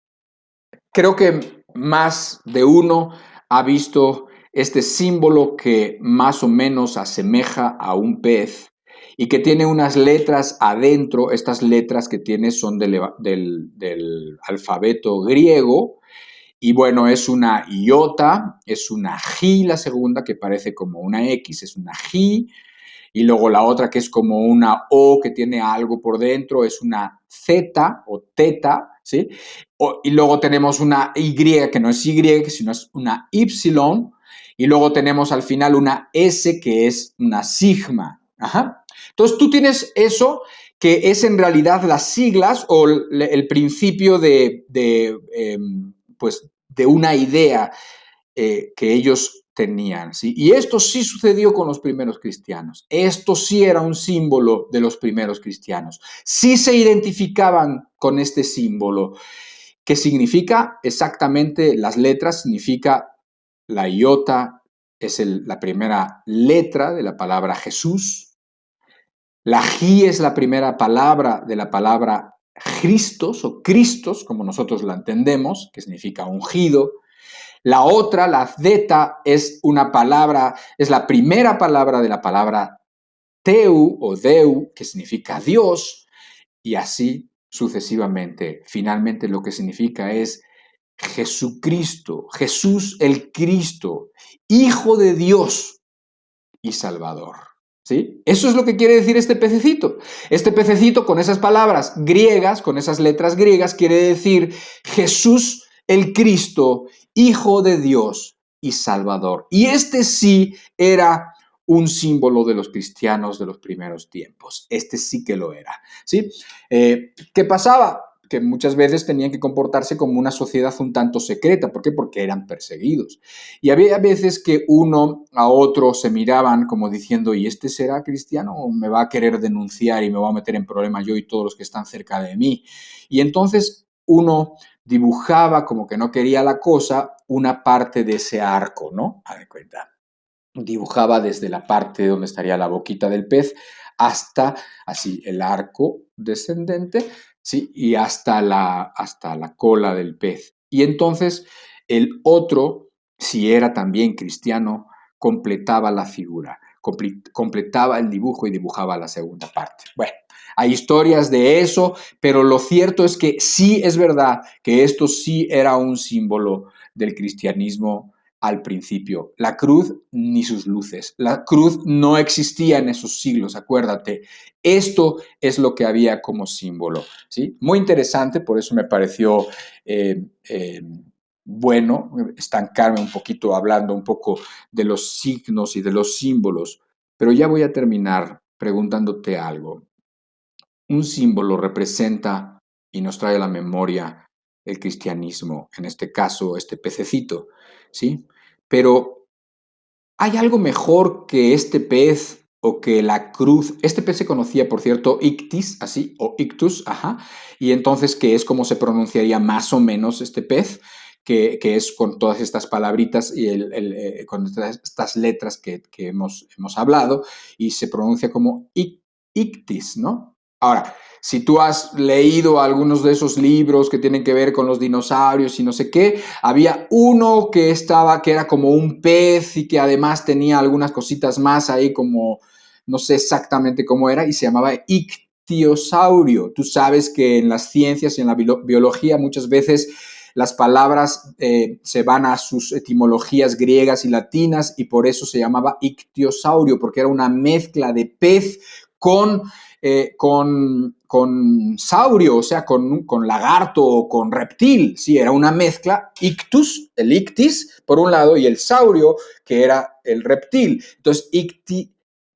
Creo que más de uno ha visto este símbolo que más o menos asemeja a un pez y que tiene unas letras adentro. Estas letras que tiene son del alfabeto griego. Y bueno, es una iota, es una ji, la segunda, que parece como una X, es una ji. Y luego la otra, que es como una O que tiene algo por dentro, es una Z o teta, ¿sí? Y luego tenemos una Y que no es Y, sino es una Y. Y luego tenemos al final una S que es una sigma. Ajá. Entonces tú tienes eso que es en realidad las siglas o el principio pues, de una idea que ellos tenían, ¿sí? Y esto sí sucedió con los primeros cristianos. Esto sí era un símbolo de los primeros cristianos. Sí se identificaban con este símbolo, que significa exactamente las letras, significa la iota, es la primera letra de la palabra Jesús. La ji es la primera palabra de la palabra Christos o Cristos, como nosotros la entendemos, que significa ungido. La otra, la zeta, es una palabra, es la primera palabra de la palabra teu o deu, que significa Dios, y así sucesivamente. Finalmente lo que significa es Jesucristo, Jesús el Cristo, Hijo de Dios y Salvador. ¿Sí? Eso es lo que quiere decir este pececito. Este pececito con esas palabras griegas, con esas letras griegas, quiere decir Jesús el Cristo, Hijo de Dios y Salvador. Y este sí era un símbolo de los cristianos de los primeros tiempos. Este sí que lo era. ¿Sí? ¿Qué pasaba? Que muchas veces tenían que comportarse como una sociedad un tanto secreta. ¿Por qué? Porque eran perseguidos. Y había veces que uno a otro se miraban como diciendo, ¿y este será cristiano o me va a querer denunciar y me va a meter en problemas yo y todos los que están cerca de mí? Y entonces uno dibujaba, como que no quería la cosa, una parte de ese arco, ¿no? A ver, cuenta. Dibujaba desde la parte donde estaría la boquita del pez hasta así el arco descendente, ¿sí? Y hasta la cola del pez. Y entonces el otro, si era también cristiano, completaba la figura, completaba el dibujo y dibujaba la segunda parte. Bueno, hay historias de eso, pero lo cierto es que sí es verdad que esto sí era un símbolo del cristianismo al principio. La cruz ni sus luces. La cruz no existía en esos siglos, acuérdate. Esto es lo que había como símbolo. ¿Sí? Muy interesante, por eso me pareció bueno estancarme un poquito hablando un poco de los signos y de los símbolos. Pero ya voy a terminar preguntándote algo. Un símbolo representa y nos trae a la memoria el cristianismo, en este caso, este pececito, ¿sí? Pero ¿hay algo mejor que este pez o que la cruz? Este pez se conocía, por cierto, ictis, así, o ictus, ajá, y entonces, ¿qué es como se pronunciaría más o menos este pez? Que es con todas estas palabritas y con estas letras que hemos hablado, y se pronuncia como ictis, ¿no? Ahora, si tú has leído algunos de esos libros que tienen que ver con los dinosaurios y no sé qué, había uno que era como un pez y que además tenía algunas cositas más ahí como, no sé exactamente cómo era, y se llamaba ictiosaurio. Tú sabes que en las ciencias y en la biología muchas veces las palabras se van a sus etimologías griegas y latinas y por eso se llamaba ictiosaurio, porque era una mezcla de pez con saurio, o sea, con lagarto o con reptil. Sí, era una mezcla, ictus, el ictis, por un lado, y el saurio, que era el reptil. Entonces,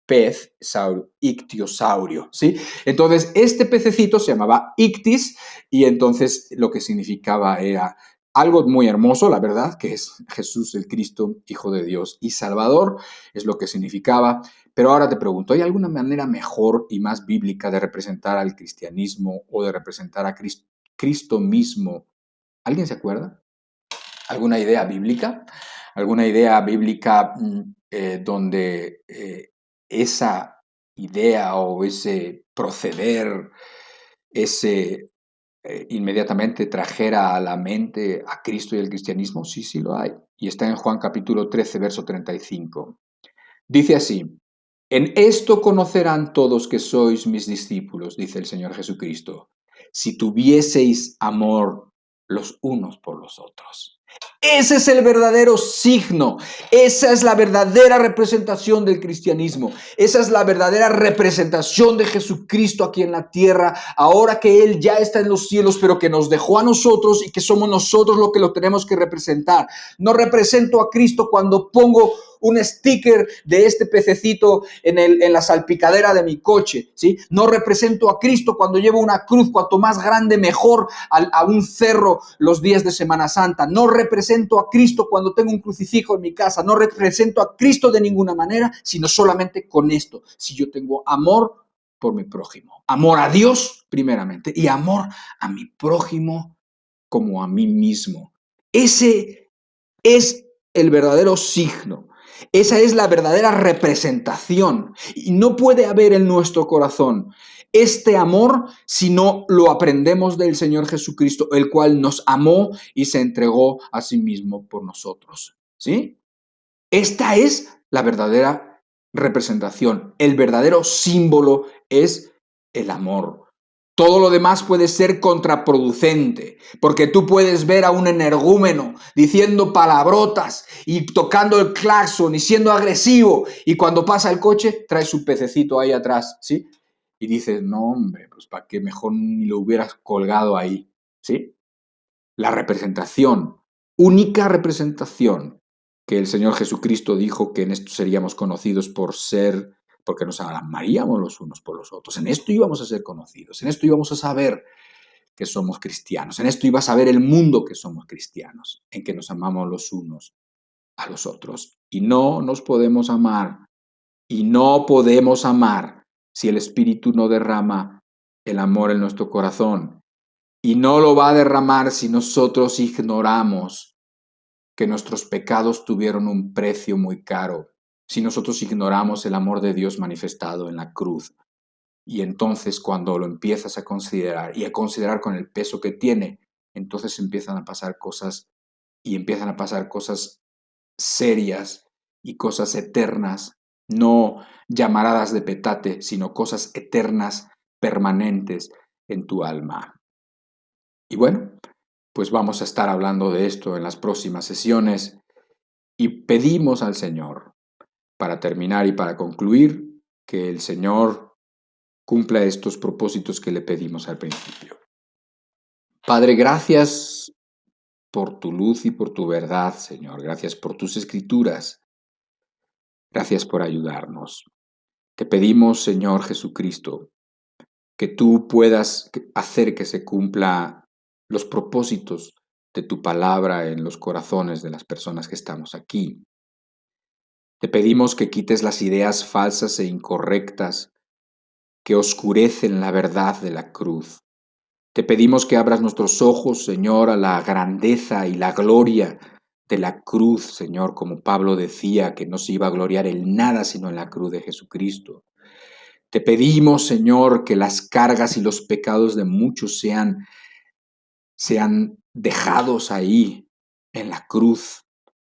pez, saurio, ictiosaurio, ¿sí? Entonces, este pececito se llamaba ictis y entonces lo que significaba era algo muy hermoso, la verdad, que es Jesús el Cristo, Hijo de Dios y Salvador, es lo que significaba. Pero ahora te pregunto, ¿hay alguna manera mejor y más bíblica de representar al cristianismo o de representar a Cristo mismo? ¿Alguien se acuerda? ¿Alguna idea bíblica? ¿Alguna idea bíblica donde esa idea o ese proceder, ese inmediatamente trajera a la mente a Cristo y el cristianismo? Sí, sí lo hay. Y está en Juan capítulo 13, verso 35. Dice así: en esto conocerán todos que sois mis discípulos, dice el Señor Jesucristo, si tuvieseis amor los unos por los otros. Ese es el verdadero signo, esa es la verdadera representación del cristianismo, esa es la verdadera representación de Jesucristo aquí en la tierra, ahora que Él ya está en los cielos, pero que nos dejó a nosotros y que somos nosotros los que lo tenemos que representar. No represento a Cristo cuando pongo un sticker de este pececito en la salpicadera de mi coche, ¿sí? No represento a Cristo cuando llevo una cruz, cuanto más grande mejor, a un cerro los días de Semana Santa. No represento a Cristo cuando tengo un crucifijo en mi casa. No represento a Cristo de ninguna manera, sino solamente con esto. Si yo tengo amor por mi prójimo, amor a Dios primeramente y amor a mi prójimo como a mí mismo. Ese es el verdadero signo. Esa es la verdadera representación. Y no puede haber en nuestro corazón este amor si no lo aprendemos del Señor Jesucristo, el cual nos amó y se entregó a sí mismo por nosotros. ¿Sí? Esta es la verdadera representación. El verdadero símbolo es el amor. Todo lo demás puede ser contraproducente, porque tú puedes ver a un energúmeno diciendo palabrotas y tocando el claxon y siendo agresivo, y cuando pasa el coche trae su pececito ahí atrás, ¿sí? Y dices, no hombre, pues para qué mejor ni lo hubieras colgado ahí, ¿sí? La representación, única representación que el Señor Jesucristo dijo que en esto seríamos conocidos por ser, porque nos amaríamos los unos por los otros. En esto íbamos a ser conocidos, en esto íbamos a saber que somos cristianos, en esto iba a saber el mundo que somos cristianos, en que nos amamos los unos a los otros. Y no nos podemos amar, y no podemos amar si el Espíritu no derrama el amor en nuestro corazón. Y no lo va a derramar si nosotros ignoramos que nuestros pecados tuvieron un precio muy caro, si nosotros ignoramos el amor de Dios manifestado en la cruz. Y entonces cuando lo empiezas a considerar y a considerar con el peso que tiene, entonces empiezan a pasar cosas y empiezan a pasar cosas serias y cosas eternas, no llamaradas de petate, sino cosas eternas, permanentes en tu alma. Y bueno, pues vamos a estar hablando de esto en las próximas sesiones y pedimos al Señor, para terminar y para concluir, que el Señor cumpla estos propósitos que le pedimos al principio. Padre, gracias por tu luz y por tu verdad, Señor. Gracias por tus escrituras. Gracias por ayudarnos. Te pedimos, Señor Jesucristo, que tú puedas hacer que se cumpla los propósitos de tu palabra en los corazones de las personas que estamos aquí. Te pedimos que quites las ideas falsas e incorrectas que oscurecen la verdad de la cruz. Te pedimos que abras nuestros ojos, Señor, a la grandeza y la gloria de la cruz, Señor, como Pablo decía, que no se iba a gloriar en nada sino en la cruz de Jesucristo. Te pedimos, Señor, que las cargas y los pecados de muchos sean dejados ahí en la cruz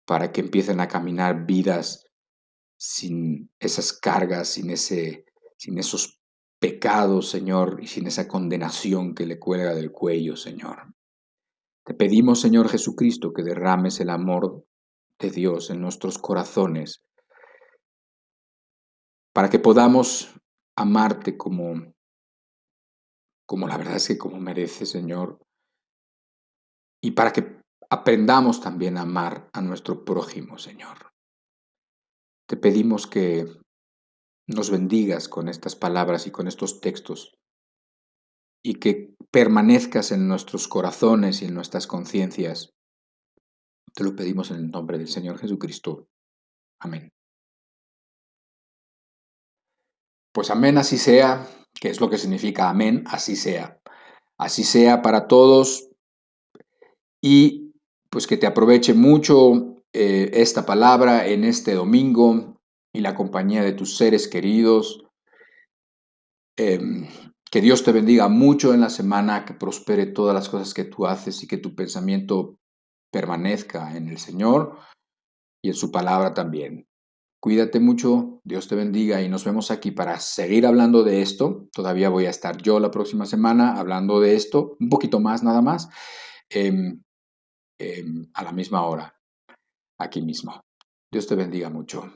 para que empiecen a caminar vidas sin esas cargas, sin esos pecados, Señor, y sin esa condenación que le cuelga del cuello, Señor. Te pedimos, Señor Jesucristo, que derrames el amor de Dios en nuestros corazones para que podamos amarte como la verdad es que como mereces, Señor, y para que aprendamos también a amar a nuestro prójimo, Señor. Te pedimos que nos bendigas con estas palabras y con estos textos y que permanezcas en nuestros corazones y en nuestras conciencias. Te lo pedimos en el nombre del Señor Jesucristo. Amén. Pues amén, así sea, que es lo que significa amén, así sea. Así sea para todos y pues que te aproveche mucho esta palabra en este domingo y la compañía de tus seres queridos. Que Dios te bendiga mucho en la semana, que prospere todas las cosas que tú haces y que tu pensamiento permanezca en el Señor y en su palabra también. Cuídate mucho, Dios te bendiga y nos vemos aquí para seguir hablando de esto. Todavía voy a estar yo la próxima semana hablando de esto, un poquito más nada más, a la misma hora, aquí mismo. Dios te bendiga mucho.